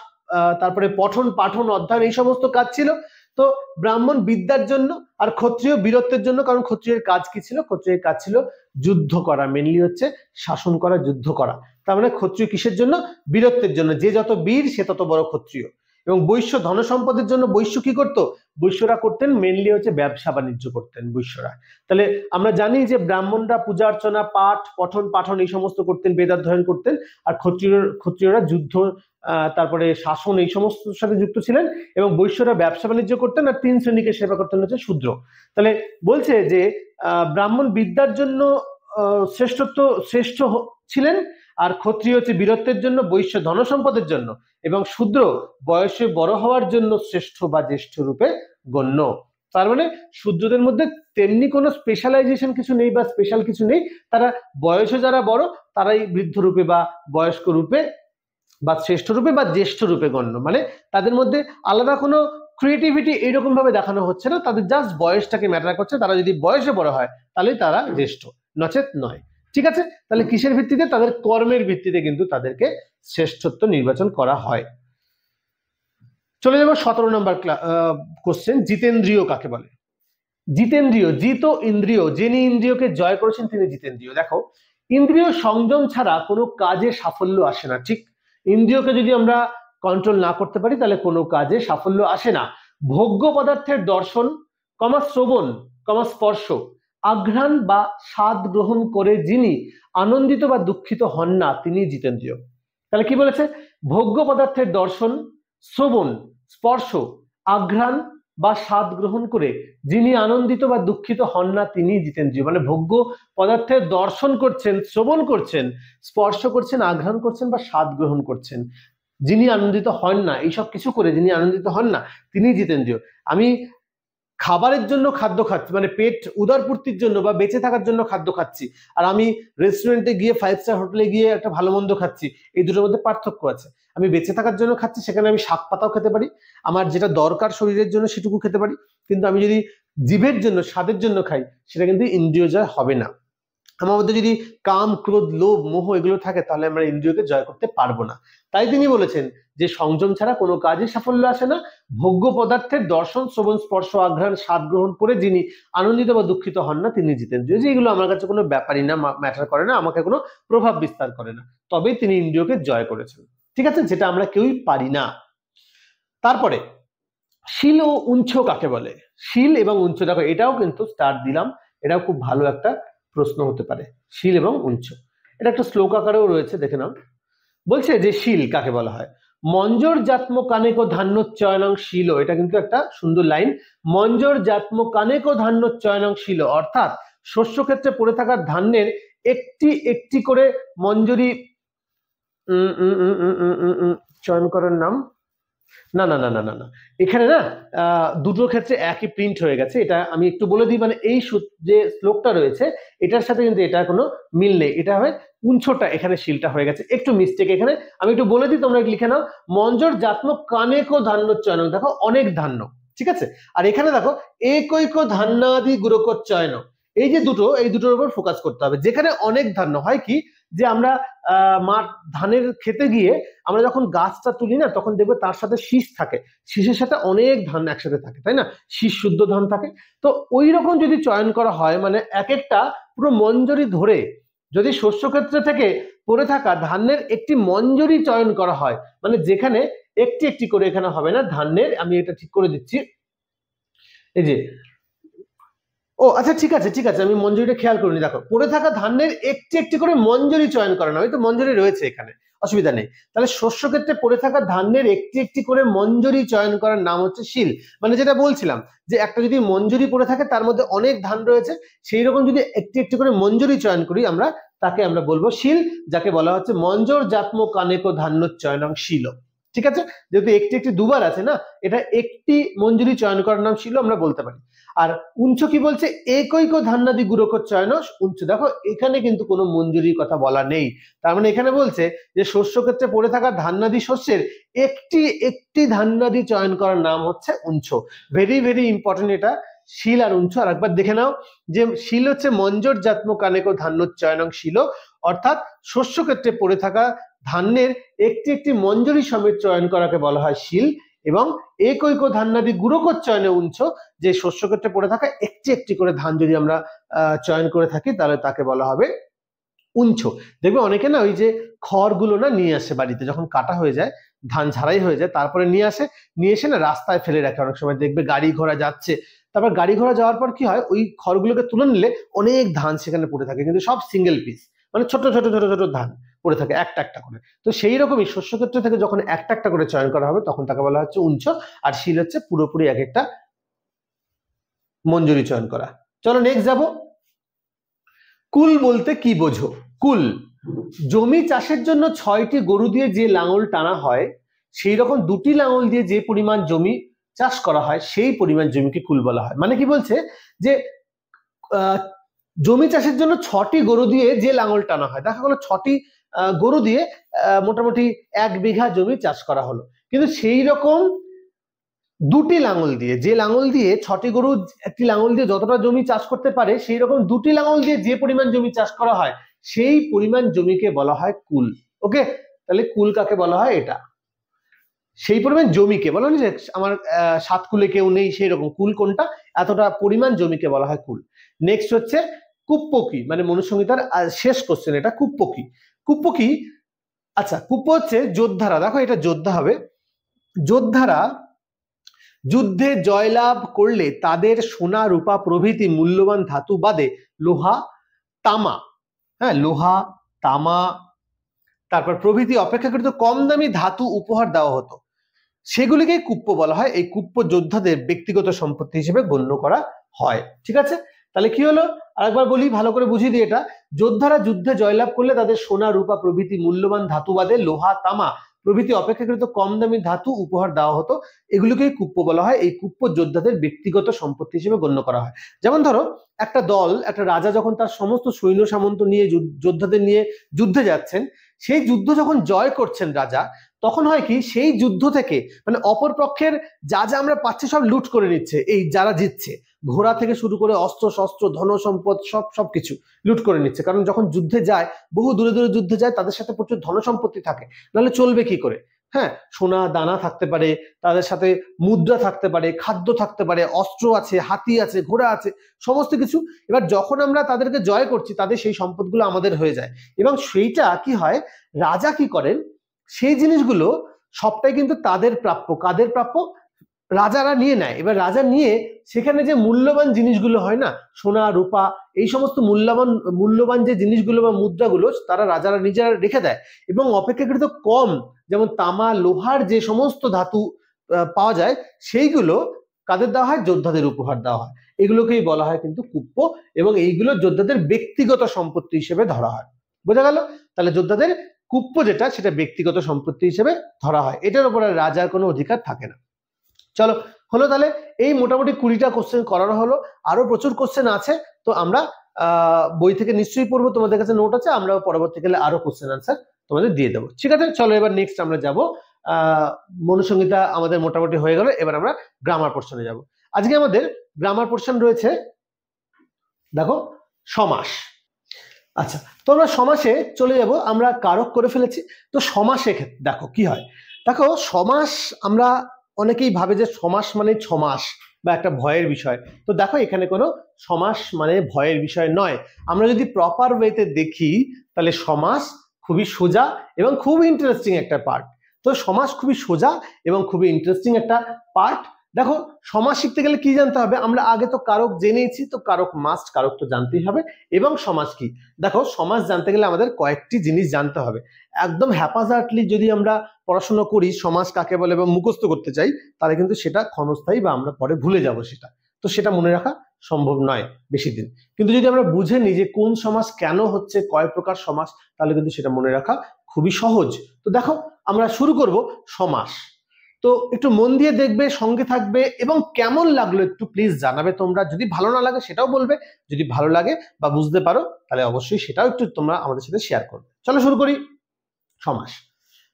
তারপরে পঠন, পাঠন, অধ্যয়ন এই সমস্ত কাজ ছিল। তো ব্রাহ্মণ বিদ্যার জন্য, আর ক্ষত্রিয় বীরত্বের জন্য, কারণ ক্ষত্রিয়ের কাজ কি ছিল? ক্ষত্রিয়ের কাজ ছিল যুদ্ধ করা, মেনলি হচ্ছে শাসন করা, যুদ্ধ করা। তার মানে ক্ষত্রিয় কিসের জন্য? বীরত্বের জন্য। যে যত বীর সে তত বড় ক্ষত্রিয়। এবং বৈশ্য ধন সম্পদের জন্য বৈশ্য কি করতো? বৈশ্যরা করতেন মেনলি হচ্ছে ব্যবসা বাণিজ্য করতেন বৈশ্যরা। তাহলে আমরা জানি যে ব্রাহ্মণরা পূজা অর্চনা, পাঠ, পঠন পাঠন এই সমস্ত করতেন, বেদাধ্যয়ন করতেন, আর ক্ষত্রিয়রা যুদ্ধ, তারপরে শাসন এই সমস্ত সাথে যুক্ত ছিলেন, এবং বৈশ্যরা ব্যবসা বাণিজ্য করতেন, আর 3 শ্রেণীকে সেবা করতেন হচ্ছে শূদ্র। তাহলে বলছে যে ব্রাহ্মণ বিদ্যার জন্য শ্রেষ্ঠ ছিলেন, আর ক্ষত্রিয় হচ্ছে বীরত্বের জন্য, বৈশ্য ধন সম্পদের জন্য, এবং শূদ্র বয়সে বড় হওয়ার জন্য শ্রেষ্ঠ বা জ্যেষ্ঠ রূপে গণ্য। তার মানে শূদ্রদের মধ্যে তেমনি কোনো স্পেশালাইজেশন কিছু নেই বা স্পেশাল কিছু নেই, তারা বয়সে যারা বড় তারাই বৃদ্ধ রূপে বা বয়স্ক রূপে বা শ্রেষ্ঠ রূপে বা জ্যেষ্ঠ রূপে গণ্য। মানে তাদের মধ্যে আলাদা কোনো ক্রিয়েটিভিটি এইরকম ভাবে দেখানো হচ্ছে না, তাদের জাস্ট বয়সটাকে ম্যাটার করছে। তারা যদি বয়সে বড় হয় তাহলেই তারা জ্যেষ্ঠ, নচেত নয়। ঠিক আছে, তাহলে কিসের ভিত্তিতে? তাদের কর্মের ভিত্তিতে কিন্তু তাদেরকে শ্রেষ্ঠত্ব নির্বাচন করা হয়। চলে যাবো 17 নম্বর কোশ্চেন, জিতেন্দ্রিয় কাকে বলে? জিতেন্দ্রিয়, জিত ইন্দ্রিয়, যিনি ইন্দ্রিয়কে জয় করেছেন তিনি জিতেন্দ্রিয়। দেখো, ইন্দ্রিয় সংযম ছাড়া কোনো কাজে সাফল্য আসে না। ঠিক, ইন্দ্রিয়কে যদি আমরা কন্ট্রোল না করতে পারি তাহলে কোনো কাজে সাফল্য আসে না। ভোগ্য পদার্থের দর্শন, শ্রবণ, স্পর্শ, আঘ্রাণ বা স্বাদ গ্রহণ করে যিনি আনন্দিত বা দুঃখিত হন না তিনি জিতেন্দ্রিয়। তাহলে কি বলেছে? ভোগ্য পদার্থের দর্শন, শ্রবণ, স্পর্শ, আঘ্রাণ বা স্বাদ গ্রহণ করে যিনি আনন্দিত বা দুঃখিত হন না তিনি জিতেন্দ্রিয়। মানে ভোগ্য পদার্থের দর্শন করছেন, শ্রবণ করছেন, স্পর্শ করছেন, আঘ্রাণ করছেন বা স্বাদ গ্রহণ করছেন, যিনি আনন্দিত হন না, এইসব কিছু করে যিনি আনন্দিত হন না তিনি জিতেন্দ্রিয়। আমি খাবারের জন্য খাদ্য খাচ্ছি, মানে পেট উদরপূর্তির জন্য বা বেঁচে থাকার জন্য খাদ্য খাচ্ছি, আর আমি রেস্টুরেন্টে গিয়ে 5 স্টার হোটেলে গিয়ে একটা ভালো মন্দ খাচ্ছি, এই দুটোর মধ্যে পার্থক্য আছে। আমি বেঁচে থাকার জন্য খাচ্ছি, সেখানে আমি শাক পাতাও খেতে পারি, আমার যেটা দরকার শরীরের জন্য সেটুকু খেতে পারি, কিন্তু আমি যদি জিভের জন্য, স্বাদের জন্য খাই, সেটা কিন্তু ইন্দ্রিয় জয় হবে না। আমার মধ্যে যদি কাম, ক্রোধ, লোভ, মোহ এগুলো থাকে তাহলে আমরা ইন্দ্রিয়কে জয় করতে পারবো না। তাই তিনি বলেছেন যে সংযম ছাড়া কোনো কাজে সাফল্য আসে না। ভোগ্য পদার্থের দর্শন, শ্রবণ, স্পর্শ, আঘ্রাণ, স্বাদ গ্রহণ করে যিনি আনন্দিত বা দুঃখিত হন না তিনি জিতেন্দ্রিয়। যে এগুলো আমার কাছে কোনো ব্যাপারই না, ম্যাটার করে না, আমাকে কোনো প্রভাব বিস্তার করে না, তবেই তিনি ইন্দ্রিয়কে জয় করেছেন। ঠিক আছে, যেটা আমরা কেউই পারি না। তারপরে শীল ও উঞ্চ কাকে বলে? শীল এবং উঞ্চ, দেখো এটাও কিন্তু স্টার দিলাম, এটাও খুব ভালো একটা প্রশ্ন হতে পারে। শীল এবং উঞ্চ, এটা একটা শ্লোক আকারেও রয়েছে, দেখে নাও। বলছে যে শীল কাকে বলা হয়? মঞ্জর জাত্ম কানেক ধান্যচয়নং শীল, এটা কিন্তু একটা সুন্দর লাইন। মঞ্জর জাত্ম কানেক ধান্যচয়নং শীল, অর্থাৎ শস্য ক্ষেত্রে পড়ে থাকা ধান্যের একটি একটি করে মঞ্জরি চয়ন করার নাম, না না না না না না, এখানে না দুটো ক্ষেত্রে একই প্রিন্ট হয়ে গেছে, এটা আমি একটু বলে দিই। মানে এই যে শ্লোকটা রয়েছে এটার সাথে কিন্তু এটা কোনো মিল নেই, এটা হয় উঞ্চটা, এখানে শিলটা হয়ে গেছে, একটু মিস্টেক এখানে, আমি একটু বলে দিই, তোমরা লিখে নাও। মঞ্জর জাত্মক কানেক ধান্য চয়ন, দেখো অনেক ধান্য, ঠিক আছে, আর এখানে দেখো একৈক ধান্যাদি গুরুকর চয়ন, এই যে দুটো, এই দুটোর উপর ফোকাস করতে হবে। যেখানে অনেক ধান্য হয় কি, যে আমরা মাঠ ধানের খেতে গিয়ে আমরা যখন গাছটা তুলি না, তখন দেখবে তার সাথে শীষ থাকে, শীষের সাথে অনেক ধান একসাথে থাকে, তাই না, শীষ শুদ্ধ ধান থাকে। তো ওই রকম যদি চয়ন করা হয়, মানে এক একটা পুরো মঞ্জরি ধরে যদি শস্য ক্ষেত্র থেকে পড়ে থাকা ধানের একটি মঞ্জরি চয়ন করা হয়, মানে যেখানে একটি একটি করে, এখানে হবে না ধানের, আমি এটা ঠিক করে দিচ্ছি, এই যে, ও আচ্ছা ঠিক আছে ঠিক আছে, আমি মঞ্জুরিটা খেয়াল করিনি। দেখো পড়ে থাকা ধানের একটি একটি করে মঞ্জরি চয়ন করা, নয় তো মঞ্জরি রয়েছে এখানে, অসুবিধা নেই। তাহলে শস্য ক্ষেত্রে পড়ে থাকা ধানের একটি একটি করে মঞ্জরি চয়ন করার নাম হচ্ছে শীল। মানে যেটা বলছিলাম যে একটা যদি মঞ্জরি পড়ে থাকে তার মধ্যে অনেক ধান রয়েছে, সেই রকম যদি একটি একটি করে মঞ্জরি চয়ন করি আমরা, তাকে আমরা বলবো শীল, যাকে বলা হচ্ছে মঞ্জর জাত্ম কানেক ধান্য চয়নং শীল। ঠিক আছে, যেহেতু একটি একটি দুবার আছে না, এটা একটি মঞ্জুরি চয়ন করার নাম ছিল, আমরা বলতে পারি। আর উঞ্চ কি বলছে? একৈক ধান্যাদি গুরুকর চয়ন উঞ্চ, দেখো এখানে কিন্তু কোনো মঞ্জুরির কথা বলা নেই, তার মানে এখানে বলছে যে শস্য ক্ষেত্রে পড়ে থাকা ধান্যাদি শস্যের একটি একটি ধান্যাদি চয়ন করার নাম হচ্ছে উঞ্চ। ভেরি ভেরি ইম্পর্টেন্ট এটা, শীল আর উঞ্চ। আর একবার দেখে নাও যে শীল হচ্ছে মঞ্জর জাত্ম কানেক ধান্য চয়নং শীল, অর্থাৎ শস্য ক্ষেত্রে পড়ে থাকা ধান্যের একটি একটি মঞ্জরি সমেত চয়ন করাকে বলা হয় শীল, এবং একৈক ধান্যাদি গুরুকর চয়নে উঞ্চ, যে শস্য ক্ষেত্রে পড়ে থাকা একটি একটি করে ধান যদি আমরা চয়ন করে থাকি তাহলে তাকে বলা হবে উঞ্চ। দেখবে অনেকে না ওই যে খড়গুলো না নিয়ে আসে বাড়িতে, যখন কাটা হয়ে যায় ধান ঝাড়াই হয়ে যায় তারপরে নিয়ে এসে না রাস্তায় ফেলে রাখে। অনেক সময় দেখবে গাড়ি ঘোড়া যাচ্ছে, তারপর গাড়ি ঘোড়া যাওয়ার পর কি হয়, ওই খড়গুলোকে তুলে নিলে অনেক ধান সেখানে পড়ে থাকে, কিন্তু সব সিঙ্গেল পিস, মানে ছোট ছোট ছোট ছোট ধান পড়ে থাকে একটা একটা করে। তো সেই রকমই শস্যক্ষেত্র থেকে যখন একটা একটা করে চয়ন করা হবে তখন তাকে বলা হচ্ছে উঞ্চ, আর শিল হচ্ছে পুরোপুরি এক একটা মঞ্জুরি চয়ন করা। চলো নেক্সট যাব। কুল বলতে কি বোঝো? কুল, জমি চাষের জন্য 6টি গরু দিয়ে যে লাঙল টানা হয় সেই রকম 2টি লাঙল দিয়ে যে পরিমাণ জমি চাষ করা হয় সেই পরিমাণ জমিকে কুল বলা হয়। মানে কি বলছে যে জমি চাষের জন্য 6টি গরু দিয়ে যে লাঙল টানা হয়, দেখা গেল 6টি গরু দিয়ে মোটামুটি 1 বিঘা জমি চাষ করা হলো, কিন্তু সেই রকম 2টি লাঙল দিয়ে, যে লাঙল দিয়ে 6টি গরু একটি লাঙল দিয়ে যতটা জমি চাষ করতে পারে সেই রকম 2টি লাঙল দিয়ে যে পরিমাণ জমি চাষ করা হয় সেই পরিমাণ জমিকে বলা হয় কুল। ওকে, তাহলে কুল কাকে বলা হয়? এটা সেই পরিমাণ জমিকে বলা হয়, যে আমার 7 কুলে কেউ নেই সেই রকম, কুল কোনটা? এতটা পরিমাণ জমিকে বলা হয় কুল। নেক্সট হচ্ছে কুপ্প কি, মানে মনুসংহিতার শেষ কোশ্চেন এটা, কুপ্প কি? কুপ্প কি? আচ্ছা, কুপ্প হচ্ছে যোদ্ধারা, দেখো এটা যোদ্ধা হবে, যোদ্ধারা যুদ্ধে জয়লাভ করলে তাদের সোনা রূপা প্রভৃতি মূল্যবান ধাতু বাদে লোহা তামা, হ্যাঁ লোহা তামা তারপর প্রভৃতি অপেক্ষাকৃত কম দামি ধাতু উপহার দেওয়া হতো, সেগুলিকে কুপ্প বলা হয়। এই কুপ্প যোদ্ধাদের ব্যক্তিগত সম্পত্তি হিসেবে গণ্য করা হয়। ঠিক আছে, তাহলে কি হলো আরেকবার বলি, ভালো করে বুঝিয়ে দিই। এটা যোদ্ধারা যুদ্ধে জয়লাভ করলে তাদের সোনা রূপা প্রভৃতি মূল্যবান ধাতু বাদে লোহা তামা প্রভৃতি অপেক্ষাকৃত কম দামি ধাতু উপহার দেওয়া হতো, এগুলোকে কুপ্প বলা হয়। এই কুপ্প যোদ্ধাদের ব্যক্তিগত সম্পত্তি হিসেবে গণ্য করা হয়। যেমন ধরো একটা দল, একটা রাজা যখন তার সমস্ত সৈন্য সামন্ত নিয়ে যোদ্ধাদের নিয়ে যুদ্ধে যাচ্ছেন, সেই যুদ্ধ যখন জয় করছেন রাজা, তখন হয় কি সেই যুদ্ধ থেকে মানে অপর পক্ষের যা যা আমরা পাচ্ছি সব লুট করে নিচ্ছে এই যারা জিতছে, ঘোড়া থেকে শুরু করে অস্ত্র শস্ত্র ধন সম্পদ সবকিছু লুট করে নিচ্ছে। কারণ যখন যুদ্ধে যায়, বহু দূরে দূরে যুদ্ধে যায়, তাদের সাথে প্রচুর ধন সম্পত্তি থাকে, নাহলে চলবে কি করে? হ্যাঁ, সোনা দানা থাকতে পারে, তাদের সাথে মুদ্রা থাকতে পারে, খাদ্য থাকতে পারে, অস্ত্র আছে, হাতি আছে, ঘোড়া আছে, সমস্ত কিছু। এবার যখন আমরা তাদেরকে জয় করছি তাদের সেই সম্পদগুলো আমাদের হয়ে যায়, এবং সেইটা কি হয়, রাজা কি করেন, সেই জিনিসগুলো সবটাই কিন্তু তাদের প্রাপ্য। কাদের প্রাপ্য? রাজারা নিয়ে নেয়। এবার রাজা নিয়ে সেখানে যে মূল্যবান জিনিসগুলো হয় না, সোনা রূপা, এই সমস্ত মূল্যবান যে জিনিসগুলো বা মুদ্রাগুলো তারা রাজারা নিজেরা রেখে দেয়, এবং অপেক্ষাকৃত কম, যেমন তামা লোহার যে সমস্ত ধাতু পাওয়া যায় সেইগুলো কাদের দেওয়া হয়? যোদ্ধাদের উপহার দেওয়া হয়। এগুলোকেই বলা হয় কিন্তু কুপ্প, এবং এইগুলো যোদ্ধাদের ব্যক্তিগত সম্পত্তি হিসেবে ধরা হয়। বোঝা গেল? তাহলে যোদ্ধাদের কুপ্প যেটা, সেটা ব্যক্তিগত সম্পত্তি হিসেবে ধরা হয়, এটার উপরে রাজার কোনো অধিকার থাকে না। চলো হলো, তাহলে এই মোটামুটি 20টা কোশ্চেন করানো হলো, আরো প্রচুর কোশ্চেন আছে, তো আমরা বই থেকে নিশ্চয়ই পড়বো, তোমাদের কাছে নোট আছে, আমরা পরবর্তীকালে আরো কোশ্চেন আনসার তোমাদের দিয়ে দেবো। ঠিক আছে, চলো এবার নেক্সট আমরা যাব, মনুসংহিতা আমাদের মোটামুটি হয়ে গেল, এবার আমরা গ্রামার পোর্শনে যাব। আজকে আমাদের গ্রামার পোর্শন রয়েছে, দেখো সমাস। আচ্ছা, তো আমরা সমাসে চলে যাব, আমরা কারক করে ফেলেছি। তো সমাসে দেখো কি হয়, দেখো সমাস, আমরা অনেকেই ভাবে যে সমাস মানে ছমাস বা একটা ভয়ের বিষয়। তো দেখো এখানে কোনো সমাস মানে ভয়ের বিষয় নয়। আমরা যদি প্রপার ওয়েতে দেখি তাহলে সমাস খুবই সোজা এবং খুব ইন্টারেস্টিং একটা পার্ট। তো সমাস খুবই সোজা এবং খুবই ইন্টারেস্টিং একটা পার্ট। দেখো সমাস শিখতে গেলে কি জানতে হবে, আমরা আগে তো কারক জেনেছি, তো কারক মাস্ট, কারক তো জানতেই হবে। এবং সমাস কি, দেখো সমাস জানতে গেলে আমাদের কয়েকটি জিনিস জানতে হবে। একদম হ্যাপাজার্টলি যদি আমরা পড়াশোনা করি সমাস কাকে বলে এবং মুখস্থ করতে চাই, তাহলে কিন্তু সেটা ক্ষণস্থায়ী বা আমরা পরে ভুলে যাব সেটা, তো সেটা মনে রাখা সম্ভব নয় বেশি দিন। কিন্তু যদি আমরা বুঝে নিই যে কোন সমাস কেন হচ্ছে, কয় প্রকার সমাস, তাহলে কিন্তু সেটা মনে রাখা খুবই সহজ। তো দেখো আমরা শুরু করব সমাস। তো একটু মন দিয়ে দেখবে, সঙ্গে থাকবে, এবং কেমন লাগলো একটু প্লিজ জানাবে তোমরা। যদি ভালো না লাগে সেটাও বলবে, যদি ভালো লাগে বা বুঝতে পারো তাহলে অবশ্যই সেটাও একটু তোমরা আমাদের সাথে শেয়ার করবে। চলো শুরু করি। সমাস,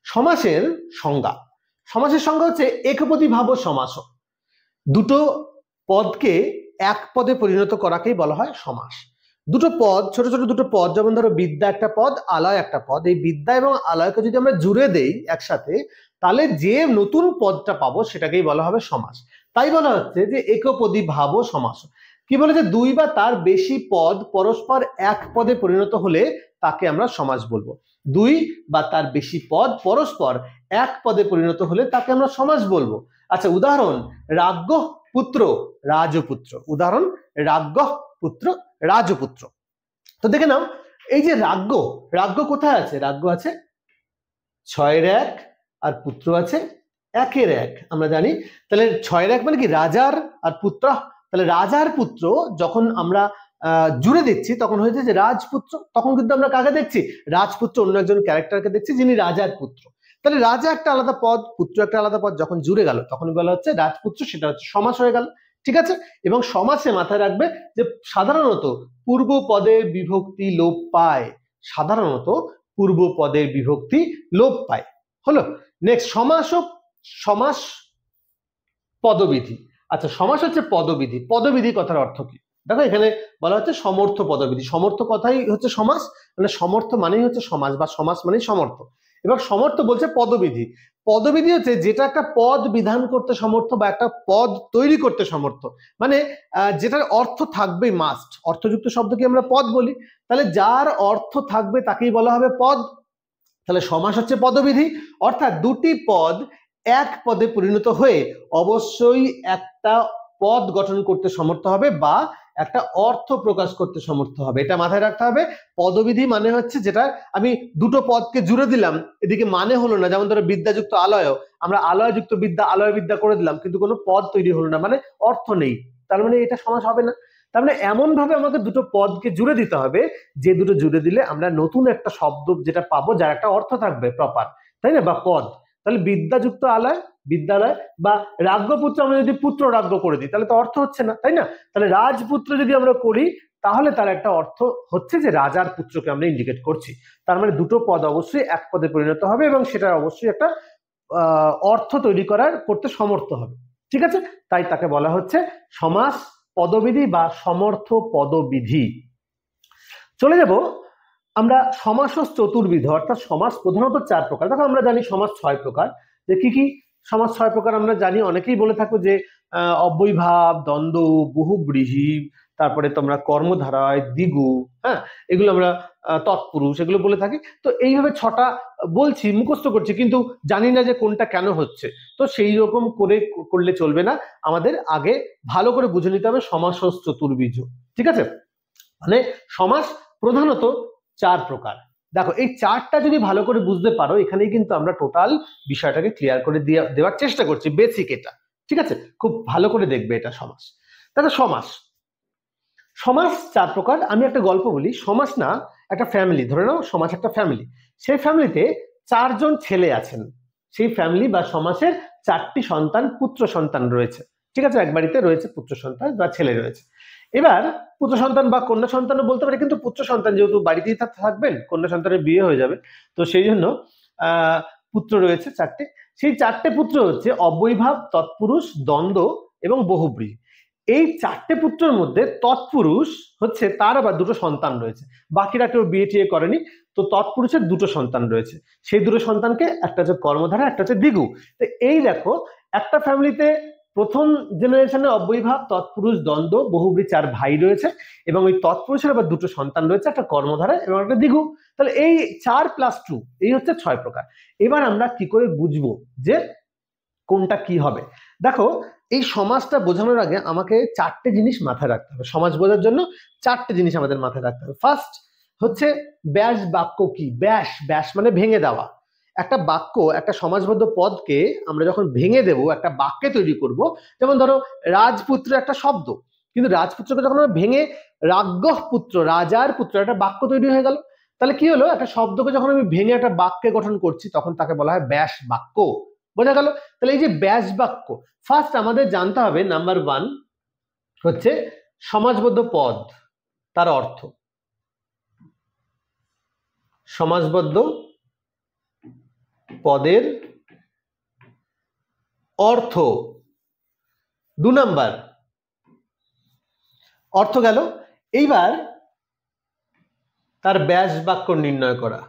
সমাসের সংজ্ঞা। সমাসের সংজ্ঞা হচ্ছে একপদী ভাব সমাস, দুটো পদকে এক পদে পরিণত করাকেই বলা হয় সমাস। দুটো পদ, ছোট ছোট দুটো পদ, যেমন ধরো বিদ্যা একটা পদ, আলয় একটা পদ, এই বিদ্যা এবং আলয়কে যদি আমরা জুড়ে দেই একসাথে, তাহলে যে নতুন পদটা পাবো সেটাকেই বলা হবে সমাস। তাই বলা হচ্ছে যে একপদী ভাব সমাস। কি বলেছে, দুই বা তার বেশি পদ পরস্পর এক পদে পরিণত হলে তাকে আমরা সমাস বলবো। দুই বা তার বেশি পদ পরস্পর এক পদে পরিণত হলে তাকে আমরা সমাস বলবো। আচ্ছা, উদাহরণ রাজ্ঞ পুত্র রাজপুত্র, উদাহরণ রাজ্ঞ পুত্র রাজপুত্র। তো দেখে নাও, এই যে রাজ্ঞ, রাজ্ঞ কোথায় আছে? রাজ্ঞ আছে 6-এর 1 আর পুত্র আছে 1-এর 1, আমরা জানি। তাহলে 6-এর 1 মানে কি রাজার আর পুত্র, তাহলে রাজার পুত্র যখন আমরা জুড়ে দেখছি তখন হয়েছে যে রাজপুত্র, তখন কিন্তু আমরা কাকে দেখছি? রাজপুত্র অন্য একজন ক্যারেক্টারকে দেখছি যিনি রাজার পুত্র। তাহলে রাজা একটা আলাদা পদ, পুত্র একটা আলাদা পদ, যখন জুড়ে গেল তখন বলা হচ্ছে রাজপুত্র, সেটা হচ্ছে সমাস হয়ে গেল। ঠিক আছে, এবং সমাসে মাথায় রাখবে যে সাধারণত পূর্ব পদের বিভক্তি লোপ পায়, সাধারণত পূর্ব পদের বিভক্তি লোপ পায়। হলো, নেক্সট সমাস পদবিধি। আচ্ছা, সমাস হচ্ছে পদবিধি। পদবিধি কথার অর্থ কি? দেখো এখানে বলা হচ্ছে সমর্থ পদবিধি। সমর্থ কথাই হচ্ছে সমাস, মানে সমর্থ মানেই হচ্ছে সমাস, বা সমাস মানেই সমর্থ। এবার সমর্থ বলছে পদবিধি। পদবিধি হচ্ছে যেটা একটা পদ বিধান করতে সমর্থ বা একটা পদ তৈরি করতে সমর্থ, মানে যেটার অর্থ থাকবেই মাস্ট। অর্থযুক্ত শব্দকে আমরা পদ বলি, তাহলে যার অর্থ থাকবে তাকেই বলা হবে পদ। তাহলে সমাস হচ্ছে পদবিধি, অর্থাৎ দুটি পদ এক পদে পরিণত হয়ে অবশ্যই একটা পদ গঠন করতে সমর্থ হবে বা একটা অর্থ প্রকাশ করতে সমর্থ হবে, এটা মাথায় রাখতে হবে। পদবিধি মানে হচ্ছে যেটা আমি দুটো পদকে জুড়ে দিলাম, এদিকে মানে হলো না, যেমন ধরো বিদ্যাযুক্ত আলয়, আমরা আলয়যুক্ত বিদ্যা, আলয় বিদ্যা করে দিলাম কিন্তু কোনো পদ তৈরি হলো না, মানে অর্থ নেই, তার মানে এটা সমাস হবে না। তার মানে এমন ভাবে আমাকে দুটো পদকে জুড়ে দিতে হবে যে দুটো জুড়ে দিলে আমরা নতুন একটা শব্দ যেটা পাবো যার একটা অর্থ থাকবে প্রপার, তাই না, বা পদ। তাহলে বিদ্যাযুক্ত আলয় বিদ্যালয়, বা রাজ্ঞপুত্র আমরা যদি পুত্র রাজ্ঞ করে দিই তাহলে তো অর্থ হচ্ছে না, তাই না। তাহলে রাজপুত্র যদি আমরা করি তাহলে তার একটা অর্থ হচ্ছে যে রাজার পুত্রকে আমরা ইন্ডিকেট করছি। তার মানে দুটো পদ অবশ্যই এক পদে পরিণত হবে এবং সেটা অবশ্যই একটা অর্থ তৈরি করতে সমর্থ হবে। ঠিক আছে, তাই তাকে বলা হচ্ছে সমাস পদবিধি বা সমর্থ পদবিধি। চলে যাব আমরা সমাস চতুর্বিধ, অর্থাৎ সমাস প্রধানত 4 প্রকার। দেখো আমরা জানি সমাস 6 প্রকার। যে কি কি সমাস 6 প্রকার আমরা জানি, অনেকেই বলে থাকো যে অব্যয়ভাব, দ্বন্দ্ব, বহুব্রীহি, তারপরে তোমরা কর্মধারায়, দ্বিগু, হ্যাঁ, এগুলো আমরা তৎপুরুষ, এগুলো বলে থাকি। তো এইভাবে 6টা বলছি, মুখস্থ করছি, কিন্তু জানি না যে কোনটা কেন হচ্ছে। তো সেই রকম করলে চলবে না, আমাদের আগে ভালো করে বুঝে নিতে হবে সমাস চতুর্বিধ। ঠিক আছে, মানে সমাস প্রধানত 4 প্রকার। দেখো এই 4টা যদি ভালো করে বুঝতে পারো, এখানেই কিন্তু আমরা টোটাল বিষয়টাকে ক্লিয়ার করে দেওয়ার চেষ্টা করছি, বেসিক এটা। ঠিক আছে, খুব ভালো করে দেখবে এটা সমাস। দেখো সমাস 4 প্রকার। আমি একটা গল্প বলি। সমাস না একটা ফ্যামিলি, ধরে নাও সমাস একটা ফ্যামিলি, সেই ফ্যামিলিতে 4 জন ছেলে আছেন। সেই ফ্যামিলি বা সমাসের 4টি সন্তান, পুত্র সন্তান রয়েছে। ঠিক আছে, এক বাড়িতে রয়েছে পুত্র সন্তান বা ছেলে রয়েছে। এবার পুত্র সন্তান বা কন্যা সন্তানও বলতে পারে, কিন্তু পুত্র সন্তান যেহেতু বাড়িতেই থাকবেন, কন্যা সন্তানের বিয়ে হয়ে যাবে, তো সেই জন্য পুত্র রয়েছে 4টে। সেই 4টে পুত্র হচ্ছে অব্যয়ভাব, তৎপুরুষ, দ্বন্দ্ব এবং বহুব্রীহি। এই 4টে পুত্রের মধ্যে তৎপুরুষ হচ্ছে তার আবার 2টো সন্তান রয়েছে, বাকিরা কেউ বিয়ে টিয়ে করেনি। তো তৎপুরুষের 2টো সন্তান রয়েছে, সেই 2টো সন্তানকে একটা হচ্ছে কর্মধারা, একটা হচ্ছে দ্বিগু। তো এই দেখো একটা ফ্যামিলিতে প্রথম জেনারেশনে অব্যয়ভাব, তৎপুরুষ, দ্বন্দ্ব, বহুব্রীহি 4 ভাই রয়েছে, এবং ওই তৎপুরুষের আবার 2টো সন্তান রয়েছে, একটা কর্মধারা এবং একটা দ্বিগু। তাহলে এই 4 + 2 এই হচ্ছে 6 প্রকার। এবার আমরা কি করে বুঝবো যে কোনটা কি হবে? দেখো এই সমাজটা বোঝানোর আগে আমাকে 4টে জিনিস মাথায় রাখতে হবে। সমাজ বোঝার জন্য 4টে জিনিস আমাদের মাথায় রাখতে হবে। ফার্স্ট হচ্ছে ব্যাস বাক্য কি? ব্যাস মানে ভেঙে দেওয়া। একটা বাক্য, একটা সমাজবদ্ধ পদকে আমরা যখন ভেঙে দেব, একটা বাক্যে তৈরি করব, যেমন ধরো রাজপুত্র একটা শব্দ, কিন্তু রাজপুত্রকে যখন আমরা ভেঙে রাজ্ঞ পুত্র, রাজার পুত্র, একটা বাক্য তৈরি হয়ে গেল। তাহলে কি হলো, একটা শব্দকে যখন আমি ভেঙে একটা বাক্যে গঠন করছি তখন তাকে বলা হয় ব্যাস বাক্য। বোঝা গেল? তাহলে এই যে ব্যাস বাক্য, ফার্স্ট আমাদের জানতে হবে নাম্বার 1 হচ্ছে সমাজবদ্ধ পদ, তার অর্থ। সমাজবদ্ধ পদের অর্থ। 2 নাম্বার অর্থ গেল। এইবার তার ব্যাস বাক্য নির্ণয় করা।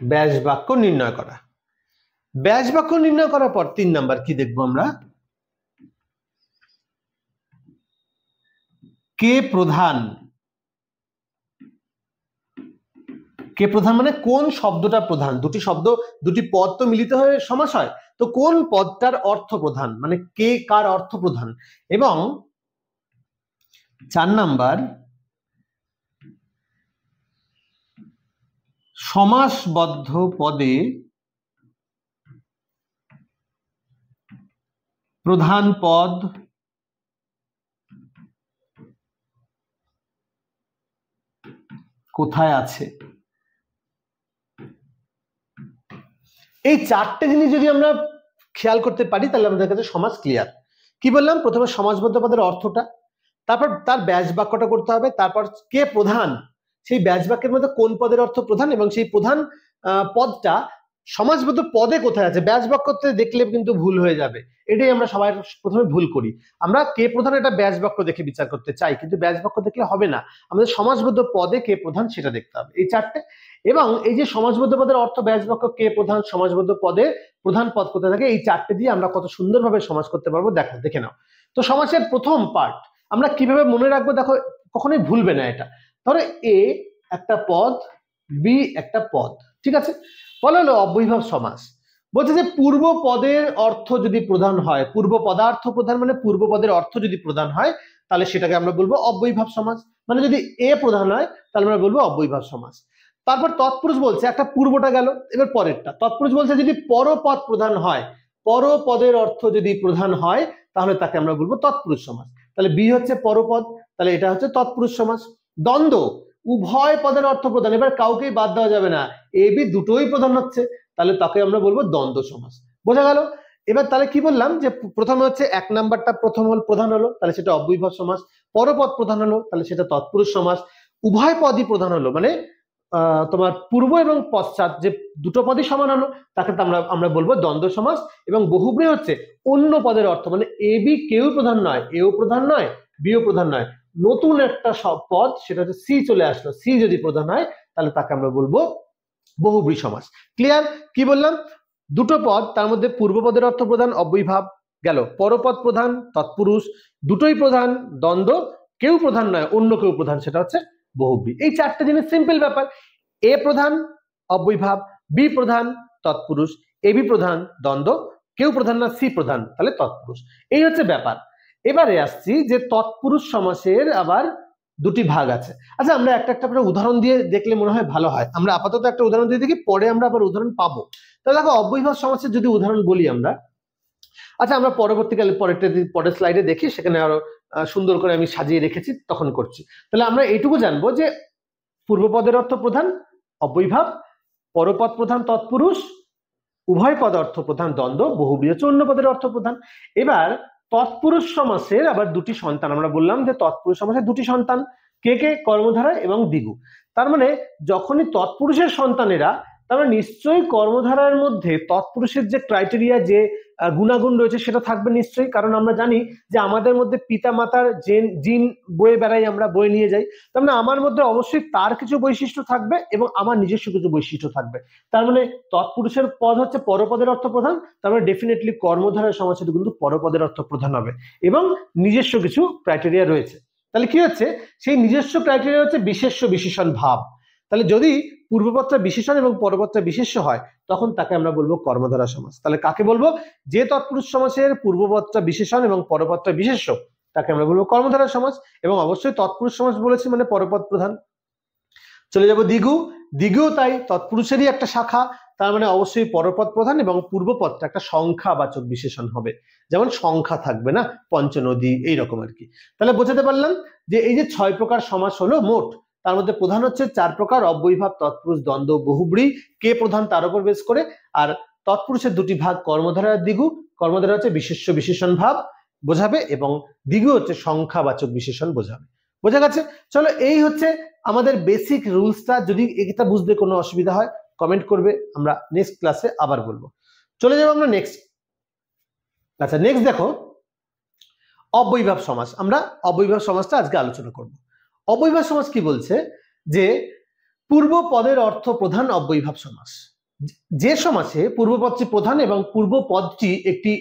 ব্যাস বাক্য নির্ণয় করা। ব্যাস বাক্য নির্ণয় করার পর 3 নাম্বার কি দেখবো আমরা? কে প্রধান, কে প্রধান মানে কোন শব্দটা প্রধান, দুটি শব্দ দুটি পদ তো মিলিত হয়ে সমাস হয়, তো কোন পদটার অর্থ প্রধান মানে কে কার অর্থ প্রধান। এবং 4 নাম্বার সমাসবদ্ধ পদে প্রধান পদ কোথায় আছে। এই 4টে জিনিস যদি আমরা খেয়াল করতে পারি তাহলে আমাদের কাছে সমাস ক্লিয়ার। কি বললাম, প্রথমে সমাসবদ্ধ পদের অর্থটা, তারপর তার ব্যাস বাক্যটা করতে হবে, তারপর কে প্রধান, সেই ব্যাস বাক্যের মধ্যে কোন পদের অর্থ প্রধান এবং সেই প্রধান পদটা সমাসবদ্ধ পদে কোথায় আছে। ব্যাস বাক্যতে দেখলে কিন্তু ভুল হয়ে যাবে, এটাই আমরা সবাই প্রথমে ভুল করি। আমরা কে প্রধান এটা ব্যাস বাক্য দেখে বিচার করতে চাই, কিন্তু ব্যাস বাক্য দেখলে হবে না, আমাদের সমাসবদ্ধ পদে কে প্রধান সেটা দেখতে হবে। এই 4টে, এবং এই যে সমাসবদ্ধ পদের অর্থ, ব্যাস বাক্য, কে প্রধান, সমাসবদ্ধ পদে প্রধান পদ কোথায় থাকে, এই 4টে দিয়ে আমরা কত সুন্দরভাবে সমাস করতে পারবো দেখে নাও। তো সমাসের প্রথম পার্ট আমরা কিভাবে মনে রাখবো, দেখো কখনোই ভুলবে না এটা। ধরো এ একটা পদ, বি একটা পদ, ঠিক আছে, বলা হলো অব্যয়ীভাব সমাস। বলছে যে পূর্ব পদের অর্থ যদি প্রধান হয়, পূর্ব পদার্থ প্রধান মানে পূর্ব পদের অর্থ যদি প্রধান হয় তাহলে সেটাকে আমরা বলবো অব্যয়ীভাব সমাস। মানে যদি এ প্রধান হয় তাহলে আমরা বলবো অব্যয়ীভাব সমাস। তারপর তৎপুরুষ বলছে, একটা পূর্বটা গেল, এবার পরেরটা। তৎপুরুষ বলছে যদি পরপদ প্রধান হয়, পরপদের অর্থ যদি প্রধান হয় তাহলে তাকে আমরা বলবো তৎপুরুষ সমাস। তাহলে বি হচ্ছে পরপদ, তাহলে এটা হচ্ছে তৎপুরুষ সমাস। দ্বন্দ্ব, উভয় পদের অর্থ প্রধান, এবার কাউকেই বাদ দেওয়া যাবে না, এ বি দুটোই প্রধান হচ্ছে, তাহলে তাকে আমরা বলবো দ্বন্দ্ব সমাস। বোঝা গেল? এবার তাহলে কি বললাম যে প্রথমে হচ্ছে 1 নাম্বারটা প্রথম হল প্রধান হলো, তাহলে সেটা অব্যয়ীভাব সমাস। পরপদ প্রধান হলো তাহলে সেটা তৎপুরুষ সমাস। উভয় পদই প্রধান হলো মানে তোমার পূর্ব এবং পশ্চাৎ যে দুটো পদই সমান হলো তাকে আমরা বলবো দ্বন্দ্ব সমাস। এবং বহুব্রী হচ্ছে অন্য পদের অর্থ, মানে এ বি কেউ প্রধান নয়, এও প্রধান নয়, বিও প্রধান নয়, নতুন একটা পদ সেটা হচ্ছে সি চলে আসলো, সি যদি প্রধান হয় তাহলে তাকে আমরা বলবো বহুব্রী সমাস। ক্লিয়ার? কি বললাম, দুটো পদ, তার মধ্যে পূর্ব পদের অর্থ প্রধান অব্যয়ীভাব গেল, পরপদ প্রধান তৎপুরুষ, দুটোই প্রধান দ্বন্দ্ব, কেউ প্রধান নয় অন্য কেউ প্রধান সেটা হচ্ছে বহুব্রী। এই 4টে জিনিস সিম্পল ব্যাপার। এ প্রধান অব্যয়ীভাব, বি প্রধান তৎপুরুষ, এ বি প্রধান দ্বন্দ্ব, কেউ প্রধান না সি প্রধান তাহলে তৎপুরুষ। এই হচ্ছে ব্যাপার। এবারে আসছি যে তৎপুরুষ সমাসের আবার দুটি ভাগ আছে। আচ্ছা আমরা একটা একটা করে উদাহরণ দিয়ে দেখলে মনে হয় ভালো হয়। আমরা আপাতত একটা উদাহরণ দিয়ে দেখি, পরে আমরা আবার উদাহরণ পাবো। তাহলে দেখো অব্যয়ীভাব সমাসের যদি উদাহরণ বলি আমরা, আচ্ছা আমরা পরবর্তীকালে পরের স্লাইডে দেখি, সেখানে আরো সুন্দর করে আমি সাজিয়ে রেখেছি, তখন করছি। তাহলে আমরা এইটুকু জানবো যে পূর্বপদের অর্থ প্রধান অব্যয়ীভাব, পরপদ প্রধান তৎপুরুষ, উভয় পদ অর্থ প্রধান দ্বন্দ্ব, বহুব্রী হচ্ছে অন্য পদের অর্থ প্রধান। এবার তৎপুরুষ সমাসের আবার দুটি সন্তান, আমরা বললাম যে তৎপুরুষ সমাসের দুটি সন্তান, কে কে, কর্মধারা এবং দ্বিগু। তার মানে যখনই তৎপুরুষের সন্তানেরা, তার মানে নিশ্চয়ই কর্মধারার মধ্যে তৎপুরুষের যে ক্রাইটেরিয়া, যে গুণাগুণ রয়েছে সেটা থাকবে নিশ্চয়ই, কারণ আমরা জানি যে আমাদের মধ্যে পিতা মাতার জিন বয়ে বেড়াই, আমরা বয়ে নিয়ে যাই, তার মানে আমার মধ্যে অবশ্যই তার কিছু বৈশিষ্ট্য থাকবে এবং আমার নিজস্ব কিছু বৈশিষ্ট্য থাকবে। তার মানে তৎপুরুষের পদ হচ্ছে পরপদের অর্থ প্রধান, তার মানে ডেফিনেটলি কর্মধারার সমাসে কিন্তু পরপদের অর্থ প্রধান হবে এবং নিজস্ব কিছু ক্রাইটেরিয়া রয়েছে। তাহলে কি হচ্ছে, সেই নিজস্ব ক্রাইটেরিয়া হচ্ছে বিশেষ্য বিশেষণ ভাব। তাহলে যদি পূর্বপদটা বিশেষণ এবং পরপদটা বিশেষ্য হয় তখন তাকে আমরা বলবো কর্মধারা সমাস। তাহলে কাকে বলবো, যে তৎপুরুষ সমাসের পূর্বপদটা বিশেষণ এবং পরপদটা বিশেষ্য তাকে আমরা বলবো কর্মধারা সমাস। এবং অবশ্যই তৎপুরুষ সমাস বলেছি মানে পরপদ প্রধান। চলে যাব দ্বিগু, দ্বিগুও তাই, তৎপুরুষেরই একটা শাখা, তার মানে অবশ্যই পরপদ প্রধান এবং পূর্বপদটা একটা সংখ্যাবাচক বিশেষণ হবে, যেমন সংখ্যা থাকবে না, পঞ্চনদী এইরকম আর কি। তাহলে বোঝাতে পারলাম যে এই যে 6 প্রকার সমাস হলো মোট, তার মধ্যে প্রধান হচ্ছে 4 প্রকার, অব্যয়ীভাব, তৎপুরুষ, দ্বন্দ্ব, বহুব্রী, কে প্রধান তার উপর বেস করে। আর তৎপুরুষের দুটি ভাগ, কর্মধারা আর দ্বিগু। কর্মধারা হচ্ছে বিশেষ্য বিশেষণ ভাব বোঝাবে এবং দ্বিগু হচ্ছে সংখ্যাবাচক বিশেষণ বোঝাবে। বোঝা গেছে? চলো এই হচ্ছে আমাদের বেসিক রুলসটা। যদি এটা বুঝতে কোনো অসুবিধা হয় কমেন্ট করবে, আমরা নেক্সট ক্লাসে আবার বলবো। চলে যাবো আমরা নেক্সট। আচ্ছা নেক্সট দেখো অব্যয়ীভাব সমাস। আমরা অব্যয়ীভাব সমাসটা আজকে আলোচনা করব। অব্যয়ীভাব সমাস কি বলছে, যে পূর্ব পদের অর্থ প্রধান অব্যয়ীভাব সমাস। যে সমাসে পূর্বপদটি প্রধান এবং পূর্ব পদটি একটি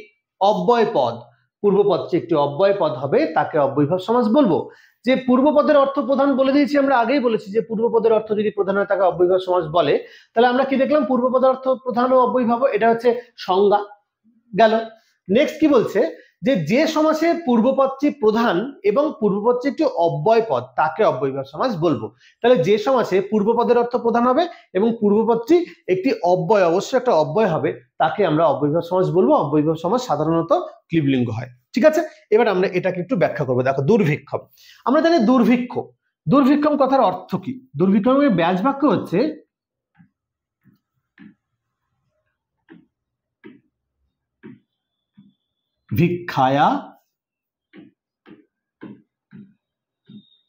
অব্যয় পদ, পূর্বপদটি একটি অব্যয় পদ হবে তাকে অব্যয়ীভাব সমাস বলবো। যে পূর্বপদের অর্থ প্রধান বলে দিয়েছি, আমরা আগেই বলেছি যে পূর্বপদের অর্থ যদি প্রধান হয় তাকে অব্যয়ীভাব সমাস বলে। তাহলে আমরা কি দেখলাম, পূর্বপদের অর্থ প্রধান ও অব্যয়ীভাব, এটা হচ্ছে সংজ্ঞা গেল। নেক্সট কি বলছে, যে সমাসে পূর্বপদটি প্রধান এবং পূর্বপদটি একটি অব্যয় পদ তাকে অব্যয়ীভাব সমাস বলবো। তাহলে যে সমাসে পূর্বপদের অর্থ প্রধান হবে এবং পূর্বপদটি একটি অব্যয়, অবশ্যই একটা অব্যয় হবে, তাকে আমরা অব্যয়ীভাব সমাস বলবো। অব্যয়ীভাব সমাস সাধারণত ক্লিবলিঙ্গ হয়। ঠিক আছে, এবার আমরা এটাকে একটু ব্যাখ্যা করবো। দেখো, দুর্ভিক্ষম, আমরা জানি দুর্ভিক্ষ, দুর্ভিক্ষম কথার অর্থ কি? দুর্ভিক্ষমের ব্যাস বাক্য হচ্ছে ভিক্ষায়া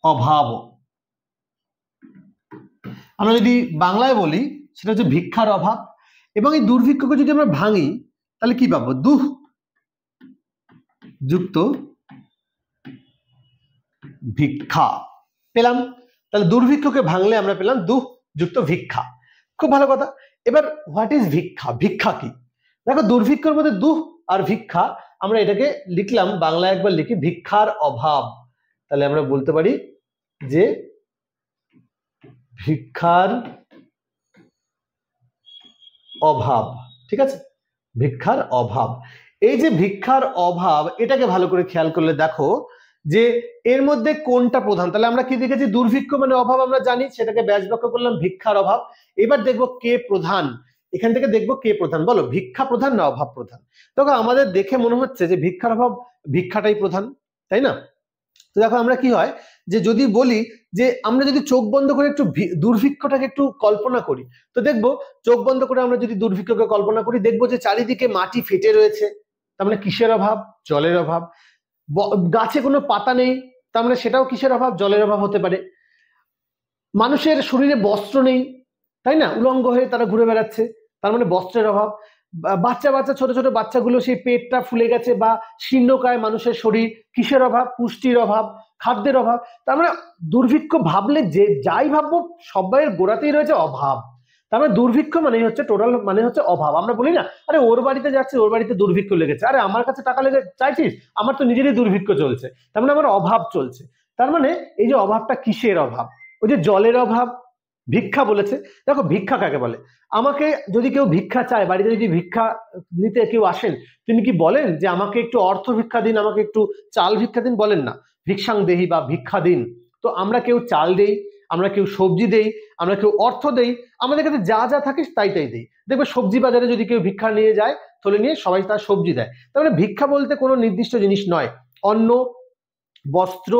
অভাব। আমরা যদি বাংলায় বলি সেটা হচ্ছে ভিক্ষার অভাব। এবং এই দুর্ভিক্ষকে যদি আমরা ভাঙি তাহলে কি পাবো? দুঃ যুক্ত ভিক্ষা পেলাম। তাহলে দুর্ভিক্ষকে ভাঙলে আমরা পেলাম দুঃ যুক্ত ভিক্ষা। খুব ভালো কথা। এবার হোয়াট ইজ ভিক্ষা? ভিক্ষা কি? দেখো, দুর্ভিক্ষের মধ্যে দুঃ আর ভিক্ষা, আমরা এটাকে লিখলাম বাংলায় একবার লিখি ভিক্ষার অভাব। তাহলে আমরা বলতে পারি যে ভিক্ষার অভাব। ঠিক আছে, ভিক্ষার অভাব। এই যে ভিক্ষার অভাব, এটাকে ভালো করে খেয়াল করলে দেখো যে এর মধ্যে কোনটা প্রধান। তাহলে আমরা কি দেখেছি, দুর্ভিক্ষ মানে অভাব আমরা জানি, সেটাকে ব্যাস বাক্য করলাম ভিক্ষার অভাব। এবার দেখবো কে প্রধান, এখান থেকে দেখবো কে প্রধান। বলো, ভিক্ষা প্রধান না অভাব প্রধান? দেখো, আমাদের দেখে মনে হচ্ছে যে ভিক্ষার অভাব, ভিক্ষাটাই প্রধান, তাই না? তো দেখো, আমরা কি হয় যে যদি বলি যে আমরা যদি চোখ বন্ধ করে একটু দুর্ভিক্ষটাকে একটু কল্পনা করি, তো দেখবো চোখ বন্ধ করে আমরা যদি দুর্ভিক্ষকে কল্পনা করি, দেখবো যে চারিদিকে মাটি ফেটে রয়েছে, তার মানে কিসের অভাব? জলের অভাব। গাছে কোনো পাতা নেই, তার মানে সেটাও কিসের অভাব? জলের অভাব হতে পারে। মানুষের শরীরে বস্ত্র নেই, তাই না, উলঙ্গ হয়ে তারা ঘুরে বেড়াচ্ছে, তার মানে বস্ত্রের অভাব। বাচ্চা বাচ্চা ছোট ছোট বাচ্চাগুলো সেই পেটটা ফুলে গেছে বা শীর্ণকায় মানুষের শরীর, কিসের অভাব? পুষ্টির অভাব, খাদ্যের অভাব। তার মানে দুর্ভিক্ষ ভাবলে যে যাই ভাববো সবাইয়ের গোড়াতেই রয়েছে অভাব। তার মানে দুর্ভিক্ষ মানে হচ্ছে টোটাল, মানে হচ্ছে অভাব। আমরা বলি না, আরে ওর বাড়িতে যাচ্ছি, ওর বাড়িতে দুর্ভিক্ষ লেগেছে, আরে আমার কাছে টাকা লেগে চাইছিস, আমার তো নিজেরই দুর্ভিক্ষ চলছে, তার মানে আমার অভাব চলছে। তার মানে এই যে অভাবটা কিসের অভাব? ওই যে জলের অভাব। ভিক্ষা বলেছে, দেখো ভিক্ষা কাকে বলে? আমাকে যদি কেউ ভিক্ষা চায়, বাড়িতে যদি ভিক্ষা নিতে কেউ আসেন, তিনি কি বলেন যে আমাকে একটু অর্থ ভিক্ষা দিন, আমাকে একটু চাল ভিক্ষা দিন? বলেন না, ভিক্ষাং দেহি বা ভিক্ষা দিন। তো আমরা কেউ চাল দেই, আমরা কেউ সবজি দেই, আমরা কেউ অর্থ দেই, আমাদের কাছে যা যা থাকে তাই তাই দেই। দেখবে সবজি বাজারে যদি কেউ ভিক্ষা নিয়ে যায়, থলে নিয়ে সবাই তার সবজি দেয়। তার মানে ভিক্ষা বলতে কোনো নির্দিষ্ট জিনিস নয়, অন্ন, বস্ত্র,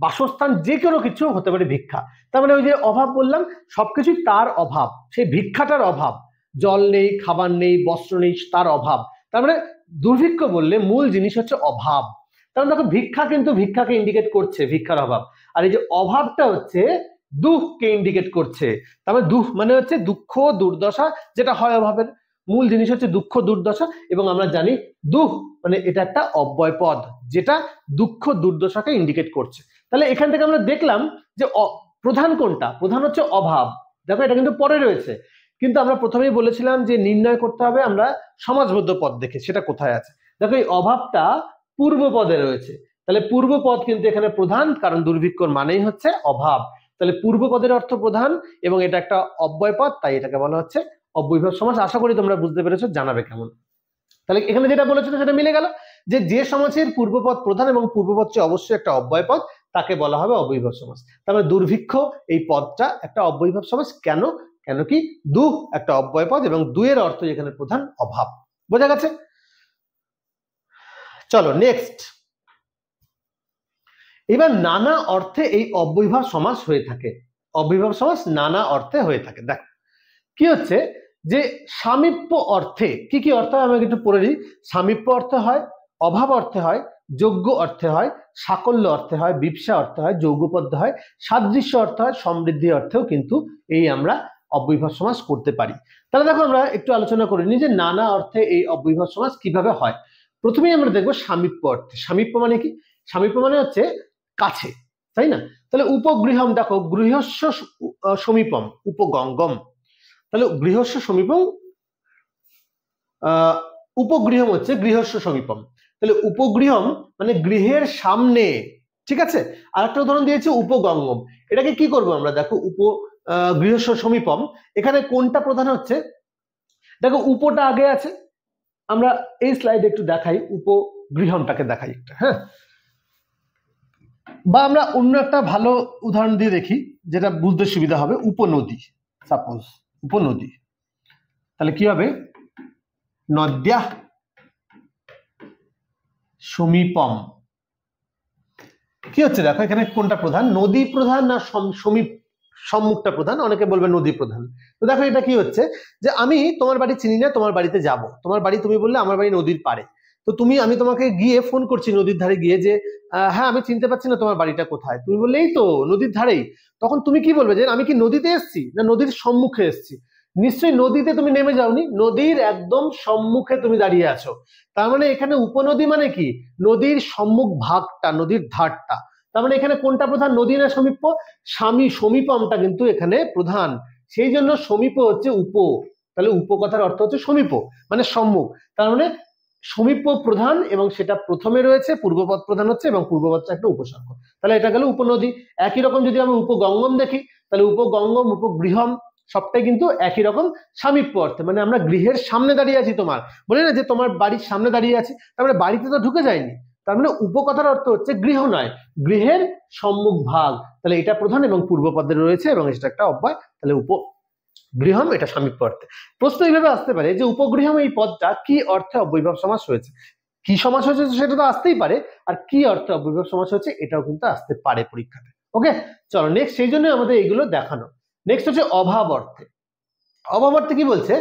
বাসস্থান, যে কোনো কিছু হতে পারে ভিক্ষা। তার মানে ওই যে অভাব বললাম, সবকিছুই তার অভাব, সেই ভিক্ষাটার অভাব। জল নেই, খাবার নেই, বস্ত্র নেই, তার অভাব। তার মানে দুর্ভিক্ষ বললে মূল জিনিস হচ্ছে অভাব। কারণ দেখো, ভিক্ষা কিন্তু ভিক্ষাকে ইন্ডিকেট করছে, ভিক্ষার অভাব। আর এই যে অভাবটা হচ্ছে দুঃখকে ইন্ডিকেট করছে। তার মানে দুঃখ মানে হচ্ছে দুঃখ, দুর্দশা, যেটা হয় অভাবের। মূল জিনিস হচ্ছে দুঃখ, দুর্দশা। এবং আমরা জানি দুঃখ মানে এটা একটা অব্যয় পদ, যেটা দুঃখ দুর্দশাকে ইন্ডিকেট করছে। তাহলে এখান থেকে আমরা দেখলাম যে প্রধান কোনটা? প্রধান হচ্ছে অভাব। দেখো, এটা কিন্তু পরে রয়েছে, কিন্তু আমরা প্রথমেই বলেছিলাম যে নির্ণয় করতে হবে আমরা সমাজবদ্ধ পদ দেখে সেটা কোথায় আছে। দেখো, এই অভাবটা পূর্ব পদে রয়েছে, তাহলে পূর্ব পদ কিন্তু এখানে প্রধান, কারণ দুর্ভিক্ষর মানেই হচ্ছে অভাব। তাহলে পূর্ব পদের অর্থ প্রধান এবং এটা একটা অব্যয় পদ, তাই এটাকে বলা হচ্ছে অব্যয়ীভাব সমাস। আশা করি তোমরা বুঝতে পেরেছো, জানাবে কেমন। তাহলে এখানে যেটা বলেছিল সেটা মিলে গেল, যে সমাসের পূর্বপদ প্রধান এবং পূর্বপদ অবশ্যই একটা অব্যয় পদ, তাকে বলা হবে অব্যয়ীভাব সমাস। তারপরে দুর্ভিক্ষ এই পদটা একটা অব্যয়ীভাব সমাস। কেন? কেন কি? দু একটা অব্যয় পদ এবং দুয়ের অর্থ এখানে প্রধান অভাব। বোঝা গেছে? চলো নেক্সট। এবার নানা অর্থে এই অব্যয়ীভাব সমাস হয়ে থাকে। অব্যয়ীভাব সমাস নানা অর্থে হয়ে থাকে। দেখ কি হচ্ছে, যে সামীপ্য অর্থে কি কি অর্থ হয় আমি একটু পড়ে দিই। সামীপ্য অর্থে হয়, অভাব অর্থে হয়, যোগ্য অর্থে হয়, সাকল্য অর্থে হয়, বিপসা অর্থে হয়, যৌগপদ্য হয়, সাদৃশ্য অর্থে হয়, সমৃদ্ধি অর্থেও কিন্তু এই আমরা অব্যয়ীভাব সমাস করতে পারি। তাহলে দেখো, আমরা একটু আলোচনা করে নিই যে নানা অর্থে এই অব্যয়ীভাব সমাস কিভাবে হয়। প্রথমেই আমরা দেখবো সামীপ্য অর্থে। সামীপ্য মানে কি? সামীপ্য মানে হচ্ছে কাছে, তাই না? তাহলে উপগৃহম, দেখো গৃহস্য সমীপম, উপগঙ্গম। তাহলে গৃহস্য সমীপম, উপগৃহম হচ্ছে গৃহস্য সমীপম। তাহলে উপগৃহম মানে গৃহের সামনে, ঠিক আছে। আর একটা উদাহরণ দিয়েছে উপগঙ্গম, এটাকে কি করবো আমরা, দেখো গৃহ সমীপম, এখানে কোনটা প্রধান হচ্ছে, দেখো উপটা আগে আছে, আমরা এই স্লাইডে একটু দেখাই, উপগৃহমটাকে দেখাই একটা, হ্যাঁ, বা আমরা অন্য একটা ভালো উদাহরণ দিয়ে দেখি যেটা বুঝতে সুবিধা হবে। উপনদী, সাপোজ উপনদী, তাহলে কি হবে, নদ্যা সমীপম, কি হচ্ছে দেখো এখানে কোনটা প্রধান, নদী প্রধান না সম্মুখটা প্রধান, অনেকে বলবে নদী প্রধান। তো দেখো এটা কি হচ্ছে, যে আমি তোমার বাড়ি চিনি না, তোমার বাড়িতে যাব, তোমার বাড়ি তুমি বললে আমার বাড়ি নদীর পাড়ে, তো আমি তোমাকে গিয়ে ফোন করছি নদীর ধারে গিয়ে যে হ্যাঁ আমি চিনতে পারছি না তোমার বাড়িটা কোথায়, তুমি বললে এই তো নদীর ধারেই, তখন তুমি কি বলবে যে আমি কি নদীতে এসেছি না নদীর সম্মুখে এসেছি, নিশ্চয়ই নদীতে তুমি নেমে যাওনি, নদীর একদম সম্মুখে তুমি দাঁড়িয়ে আছো। তার মানে এখানে উপনদী মানে কি, নদীর সম্মুখ ভাগটা, নদীর ধারটা। তার মানে এখানে কোনটা প্রধান, নদী না সমীপ, সমীপমটা কিন্তু এখানে প্রধান, সেই জন্য সমীপ হচ্ছে উপ, তাহলে উপকথার অর্থ হচ্ছে সমীপ মানে সম্মুখ, তার মানে সমীপ প্রধান এবং সেটা প্রথমে রয়েছে, পূর্বপদ প্রধান হচ্ছে এবং পূর্বপদটা একটা উপসর্গ, তাহলে এটা গেল উপনদী। একই রকম যদি আমরা উপগঙ্গম দেখি, তাহলে উপগঙ্গম উপগৃহম সবটাই কিন্তু একই রকম সামীপ্য অর্থে, মানে আমরা গৃহের সামনে দাঁড়িয়ে আছি, তোমার বলে না যে তোমার বাড়ির সামনে দাঁড়িয়ে আছি, তার মানে বাড়িতে তো ঢুকে যায়নি, তার মানে উপকথার অর্থ হচ্ছে গৃহ নয়, গৃহের সম্মুখ ভাগ, তাহলে এটা প্রধান এবং পূর্বপদে রয়েছে এবং এটা একটা অব্যয়, তাহলে উপগৃহম এটা সামীপ্য অর্থে। প্রশ্ন এইভাবে আসতে পারে যে উপগৃহম এই পদটা কি অর্থে অব্যয়ভাব সমাস হয়েছে, কি সমাস হয়েছে সেটা তো আসতেই পারে, আর কি অর্থে অব্যয়ভাব সমাস হয়েছে এটাও কিন্তু আসতে পারে পরীক্ষাতে। ওকে, চলো নেক্সট, সেই জন্য আমাদের এইগুলো দেখানো। নেক্সট হচ্ছে অভাব অর্থে। অভাব অর্থে কি বলছে,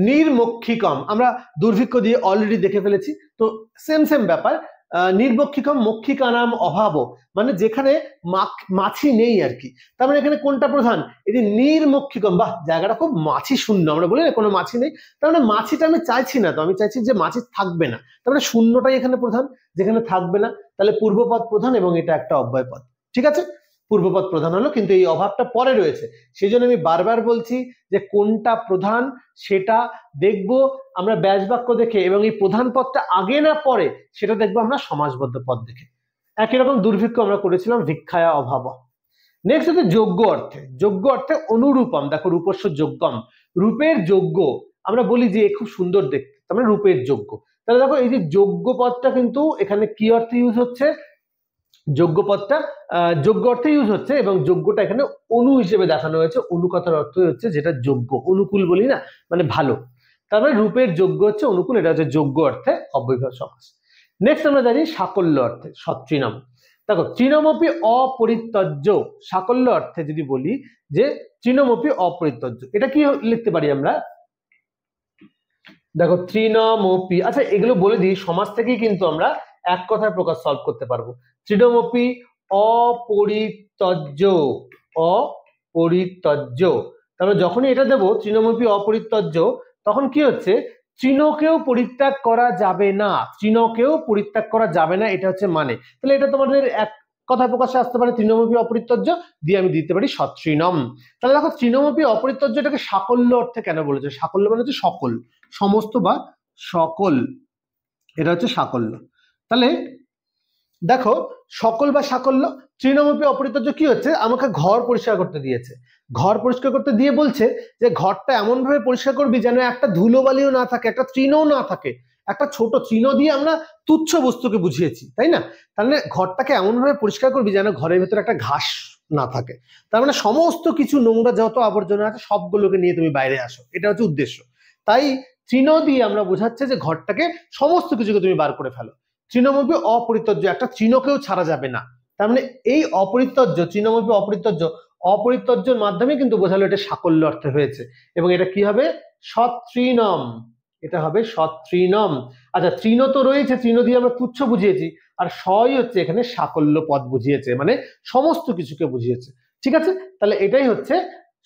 নির্মক্ষিকম, আমরা দুর্ভিক্ষ দিয়ে অলরেডি দেখে ফেলেছি, তো সেম ব্যাপার, নির্মক্ষিকম মক্ষিকানাম অভাব, মানে যেখানে মাছি নেই আর কি, তার মানে এখানে কোনটা প্রধান, এই যে নির্মক্ষিকম, বাহ জায়গাটা খুব মাছি শূন্য, আমরা বলি না কোনো মাছি নেই, তার মানে মাছিটা আমি চাইছি না, তো আমি চাইছি যে মাছি থাকবে না, তার মানে শূন্যটাই এখানে প্রধান, যেখানে থাকবে না, তাহলে পূর্বপদ প্রধান এবং এটা একটা অব্যয় পদ, ঠিক আছে, পূর্বপদ প্রধান হলো, কিন্তু এই অভাবটা পরে রয়েছে, সেই জন্য আমি বারবার বলছি যে কোনটা প্রধান সেটা দেখবো আমরা ব্যাস বাক্য দেখে, এবং এই প্রধান পদটা আগে না পরে সেটা দেখবো আমরা সমাসবদ্ধ পদ দেখে। একই রকম দুর্ভিক্ষ আমরা করেছিলাম ভিক্ষায়া অভাব। নেক্সট হচ্ছে যোগ্য অর্থে। যোগ্য অর্থে অনুরূপম, দেখো রূপস্য যোগ্যম, রূপের যোগ্য, আমরা বলি যে খুব সুন্দর দেখতে, তার মানে রূপের যোগ্য, তাহলে দেখো এই যে যোগ্য পদটা কিন্তু এখানে কি অর্থে ইউজ হচ্ছে, যোগ্য পদটা যোগ্য অর্থে ইউজ হচ্ছে, এবং যোগ্যটা এখানে অনু হিসেবে দেখানো হয়েছে, অনু কথার অর্থ হচ্ছে যেটা যোগ্য, অনুকূল বলি না, মানে ভালো, তারপরে রূপের যোগ্য হচ্ছে অনুকূল, এটা হচ্ছে যোগ্য অর্থে অব্যয়ভাব সমাস। নেক্সট আমরা জানি সাকল্য অর্থে, সতৃণম, দেখো তৃণমপি অপরিত্যজ্য, সাকল্য অর্থে যদি বলি যে তৃণমপি অপরিত্যজ্য, এটা কি লিখতে পারি আমরা, দেখো তৃণমপি, আচ্ছা এগুলো বলে দিই, সমাজ থেকেই কিন্তু আমরা এক কথায় প্রকাশ সলভ করতে পারবো, তৃণমপি অপরিত্যজ্য, অপরিত্যজ্য, তাহলে যখনই এটা দেবো তৃণমপি অপরিত্যজ্য, তখন কি হচ্ছে, তৃণকেও পরিত্যাগ করা যাবে না, তৃণকেও পরিত্যাগ করা যাবে না, এটা হচ্ছে মানে, তাহলে এটা তোমাদের এক কথা প্রকাশে আসতে পারে তৃণমপি অপরিত্যজ্য, দিয়ে আমি দিতে পারি সতৃণম। তাহলে দেখো তৃণমপি অপরিত্যজ্য এটাকে সাকল্য অর্থে কেন বলেছে, সাকল্য মানে হচ্ছে সকল, সমস্ত বা সকল, এটা হচ্ছে সাকল্য। তাহলে দেখো সকল বা সাকল্য, তৃণমপি অপরিত্যজ্য কি হচ্ছে, আমাকে ঘর পরিষ্কার করতে দিয়েছে, ঘর পরিষ্কার করতে দিয়ে বলছে যে ঘরটা এমন ভাবে পরিষ্কার করবি যেন একটা ধুলোবালিও না থাকে, একটা তৃণও না থাকে, একটা ছোট তৃণ দিয়ে আমরা তুচ্ছ বস্তুকে বুঝিয়েছি, তাই না, তাহলে ঘরটাকে এমন ভাবে পরিষ্কার করবি যেন ঘরের ভেতরে একটা ঘাস না থাকে, তার মানে সমস্ত কিছু নোংরা যত আবর্জনা আছে সবগুলোকে নিয়ে তুমি বাইরে আসো, এটা হচ্ছে উদ্দেশ্য। তাই তৃণ দিয়ে আমরা বোঝাচ্ছে যে ঘরটাকে সমস্ত কিছুকে তুমি বার করে ফেলো, তৃণমপি অপরিত্যজ্য, একটা তৃণকেও ছাড়া যাবে না, তার মানে এই অপরিত্যজ্য, তৃণমপি অপরিত্যজ্য, অপরিত্যজ্যের মাধ্যমে কিন্তু বোঝালো এটা সাকল্য অর্থে হয়েছে, এবং এটা কি হবে, সতৃণম, এটা হবে সতৃণম। আচ্ছা তৃণ তো রয়েছে, তৃণ দিয়ে আমরা তুচ্ছ বুঝিয়েছি, আর সই হচ্ছে এখানে সাকল্য পদ বুঝিয়েছে, মানে সমস্ত কিছুকে বুঝিয়েছে, ঠিক আছে, তাহলে এটাই হচ্ছে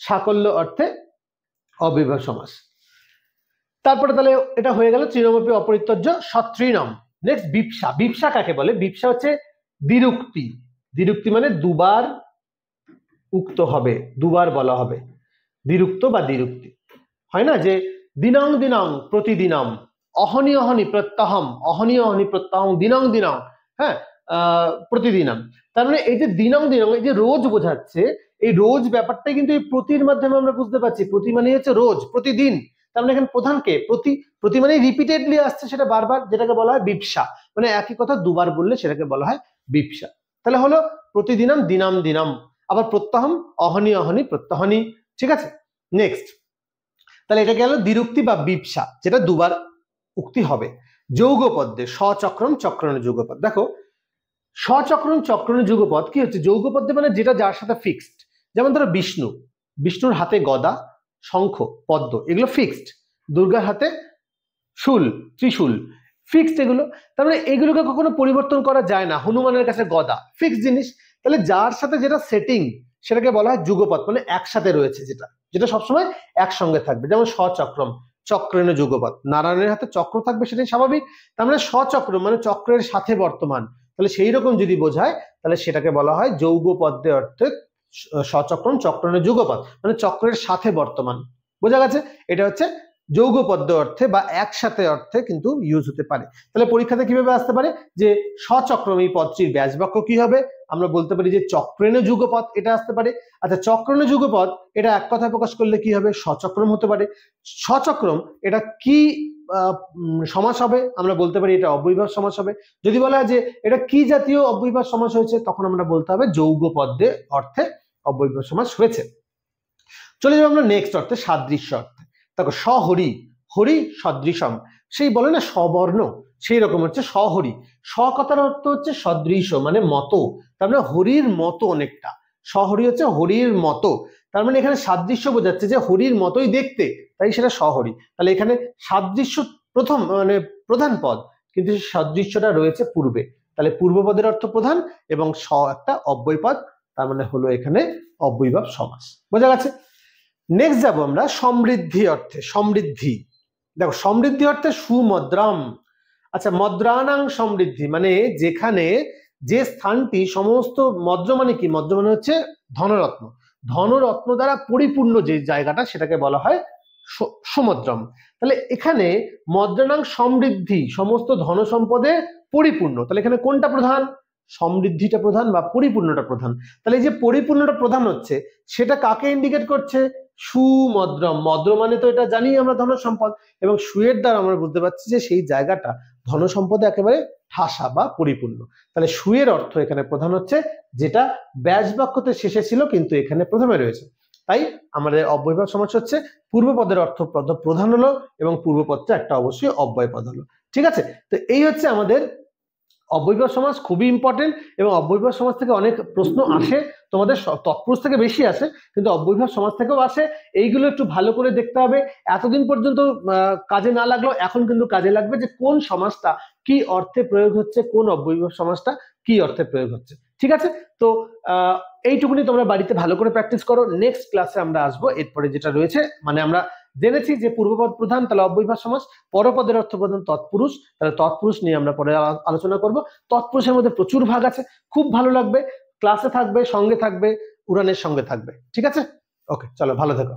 সাকল্য অর্থে অব্যয়ভাব সমাস। তারপরে তাহলে এটা হয়ে গেল তৃণমপি অপরিত্যজ্য সতৃণম। নেক্সট বিপসা, বিপসা কাকে বলে, বিপসা হচ্ছে দ্বিরুক্তি, দ্বিরুক্তি মানে দুবার উক্ত হবে, দুবার বলা হবে, দ্বিরুক্ত বা দ্বিরুক্তি, হয় না যে দিনং দিনং প্রতিদিনম, অহনি অহনি প্রত্যহম, অহনি অহনি প্রত্যহম, দিনং দিনং, হ্যাঁ, প্রতিদিনম। তার মানে এই যে দিনং দিনং, এই যে রোজ বোঝাচ্ছে, এই রোজ ব্যাপারটাই কিন্তু এই প্রতির মাধ্যমে আমরা বুঝতে পারছি। প্রতি মানে হচ্ছে রোজ, প্রতিদিন। তার মানে এখানে প্রধানকে প্রতি, প্রতি মানে রিপিটেডলি আসছে সেটা বারবার, যেটাকে বলা হয় বিপসা, মানে একই কথা দুবার বললে সেটাকে বলা হয় বিপসা। তাহলে হলো প্রতিদিনম, দিনাম দিনম, আবার প্রত্যহম অহনি অহনি প্রত্যহনি, ঠিক আছে। নেক্সট, তাহলে এটা গেল দ্বিরুক্তি বা বিপসা, যেটা দুবার উক্তি হবে। যৌগপদ্যে সচক্রম চক্রণ যুগপদ, দেখো সচক্রণ চক্রণ যুগপদ কি হচ্ছে? যৌগপদ্যে মানে যেটা যার সাথে ফিক্সড, যেমন ধরো বিষ্ণু, বিষ্ণুর হাতে গদা, শঙ্খ, পদ্ম, এগুলো ফিক্সড। দুর্গার হাতে শূল, ত্রিশূল, ফিক্সড এগুলো। তার মানে এগুলোকে কখনো পরিবর্তন করা যায় না। হনুমানের কাছে গদা, ফিক্সড জিনিস। তাহলে যার সাথে যেটা সেটিং সেটাকে বলা হয় যুগপদ, মানে একসাথে রয়েছে, যেটা যেটা সবসময় একসঙ্গে থাকবে। যেমন সচক্রম চক্রেণ যুগপদ, নারায়ণের হাতে চক্র থাকবে, সেটাই স্বাভাবিক। তার মানে সচক্র মানে চক্রের সাথে বর্তমান, তাহলে সেই রকম যদি বোঝায় তাহলে সেটাকে বলা হয় যৌগপদ্যে অর্থে সচক্রম চক্রেণ যুগপদ, মানে চক্রের সাথে বর্তমান। বোঝা গেছে? এটা হচ্ছে যৌগপদ্য অর্থে বা একসাথে অর্থে কিন্তু ইউজ হতে পারে। তাহলে পরীক্ষাতে কিভাবে আসতে পারে যে সচক্রম এই পদটির ব্যাসবাক্য কি হবে? আমরা বলতে পারি যে চক্রেণ যুগপদ, এটা আসতে পারে। আচ্ছা, চক্রেণ যুগপদ এটা এক কথায় প্রকাশ করলে কি হবে? সচক্রম হতে পারে। সচক্রম এটা কি সমাস হবে? আমরা বলতে পারি এটা অব্যয়ভাব সমাস হবে। যদি বলা হয় যে এটা কি জাতীয় অব্যয়ভাব সমাস হয়েছে, তখন আমরা বলতে হবে যৌগপদ্যে অর্থে অব্যয়ভাব সমাস হয়েছে। চলে যাবো আমরা নেক্সট অর্থে, সাদৃশ্য অর্থে। দেখো সহরি, হরি সদৃশম, সেই বলে না সবর্ণ, সেই রকম হচ্ছে সহরি। স কথার অর্থ হচ্ছে সদৃশ মানে মতো, তার মানে হরির মতো অনেকটা। সহরি হচ্ছে হরির মতো, তার মানে এখানে সাদৃশ্য বোঝাচ্ছে যে হরির মতোই দেখতে, তাই সেটা সহরি। তাহলে এখানে সাদৃশ্য প্রথম মানে প্রধান পদ, কিন্তু সাদৃশ্যটা রয়েছে পূর্বে, তাহলে পূর্বপদের অর্থ প্রধান এবং স একটা অব্যয় পদ, তার মানে হলো এখানে অব্যয়ভাব সমাস। বোঝা গেছে? নেক্সট যাবো আমরা সমৃদ্ধি অর্থে। সমৃদ্ধি, দেখো সমৃদ্ধি অর্থে সুমদ্রাম। আচ্ছা, মদ্রানাং সমৃদ্ধি মানে যেখানে যে স্থানটি সমস্ত, মদ্র মানে কি? মদ্র মানে হচ্ছে ধনরত্ন, ধনরত্ন দ্বারা পরিপূর্ণ যে জায়গাটা সেটাকে বলা হয় সুমদ্রম। তাহলে এখানে মদ্রানাং সমৃদ্ধি সমস্ত ধন সম্পদে পরিপূর্ণ, তাহলে এখানে কোনটা প্রধান? সমৃদ্ধিটা প্রধান বা পরিপূর্ণটা প্রধান। তাহলে এই যে পরিপূর্ণটা প্রধান হচ্ছে, সেটা কাকে ইন্ডিকেট করছে? সুমদ্রম। মদ্র মানে তো এটা জানি আমরা ধন সম্পদ, এবং সুয়ের দ্বারা আমরা বুঝতে পারছি যে সেই জায়গাটা ধন সম্পদে একেবারে ঠাসা বা পরিপূর্ণ। তাহলে সুয়ের অর্থ এখানে প্রধান হচ্ছে, যেটা ব্যাস বাক্যতে শেষে ছিল কিন্তু এখানে প্রথমে রয়েছে। তাই আমাদের অব্যয়ভাব সমাস হচ্ছে পূর্বপদের অর্থ প্রধান হলো এবং পূর্বপদটা একটা অবশ্যই অব্যয় পদ হলো। ঠিক আছে? তো এই হচ্ছে আমাদের অব্যয়ভাব সমাস, খুবই ইম্পর্টেন্ট, এবং অব্যয়ভাব সমাস থেকে অনেক প্রশ্ন আসে, তোমাদের তৎপুরুষ থেকে বেশি আসে, কিন্তু অব্যয়ভাব সমাস থেকেও আসে। এইগুলো একটু ভালো করে দেখতে হবে। এতদিন পর্যন্ত কাজে না লাগলেও এখন কিন্তু কাজে লাগবে, যে কোন সমাসটা কি অর্থে প্রয়োগ হচ্ছে, কোন অব্যয়ভাব সমাসটা কি অর্থে প্রয়োগ হচ্ছে। ঠিক আছে? তো এইটুকুনি তোমরা বাড়িতে ভালো করে প্র্যাকটিস করো। নেক্সট ক্লাসে আমরা আসবো এরপরে যেটা রয়েছে, মানে আমরা জেনেছি যে পূর্বপদ প্রধান, তাহলে অব্যয়ভাব সমাস, পরপদের অর্থ প্রধান তৎপুরুষ, তাহলে তৎপুরুষ নিয়ে আমরা পরে আলোচনা করব। তৎপুরুষের মধ্যে প্রচুর ভাগ আছে, খুব ভালো লাগবে। ক্লাসে থাকবে, সঙ্গে থাকবে, উড়ানের সঙ্গে থাকবে। ঠিক আছে? ওকে, চলো ভালো থেকো।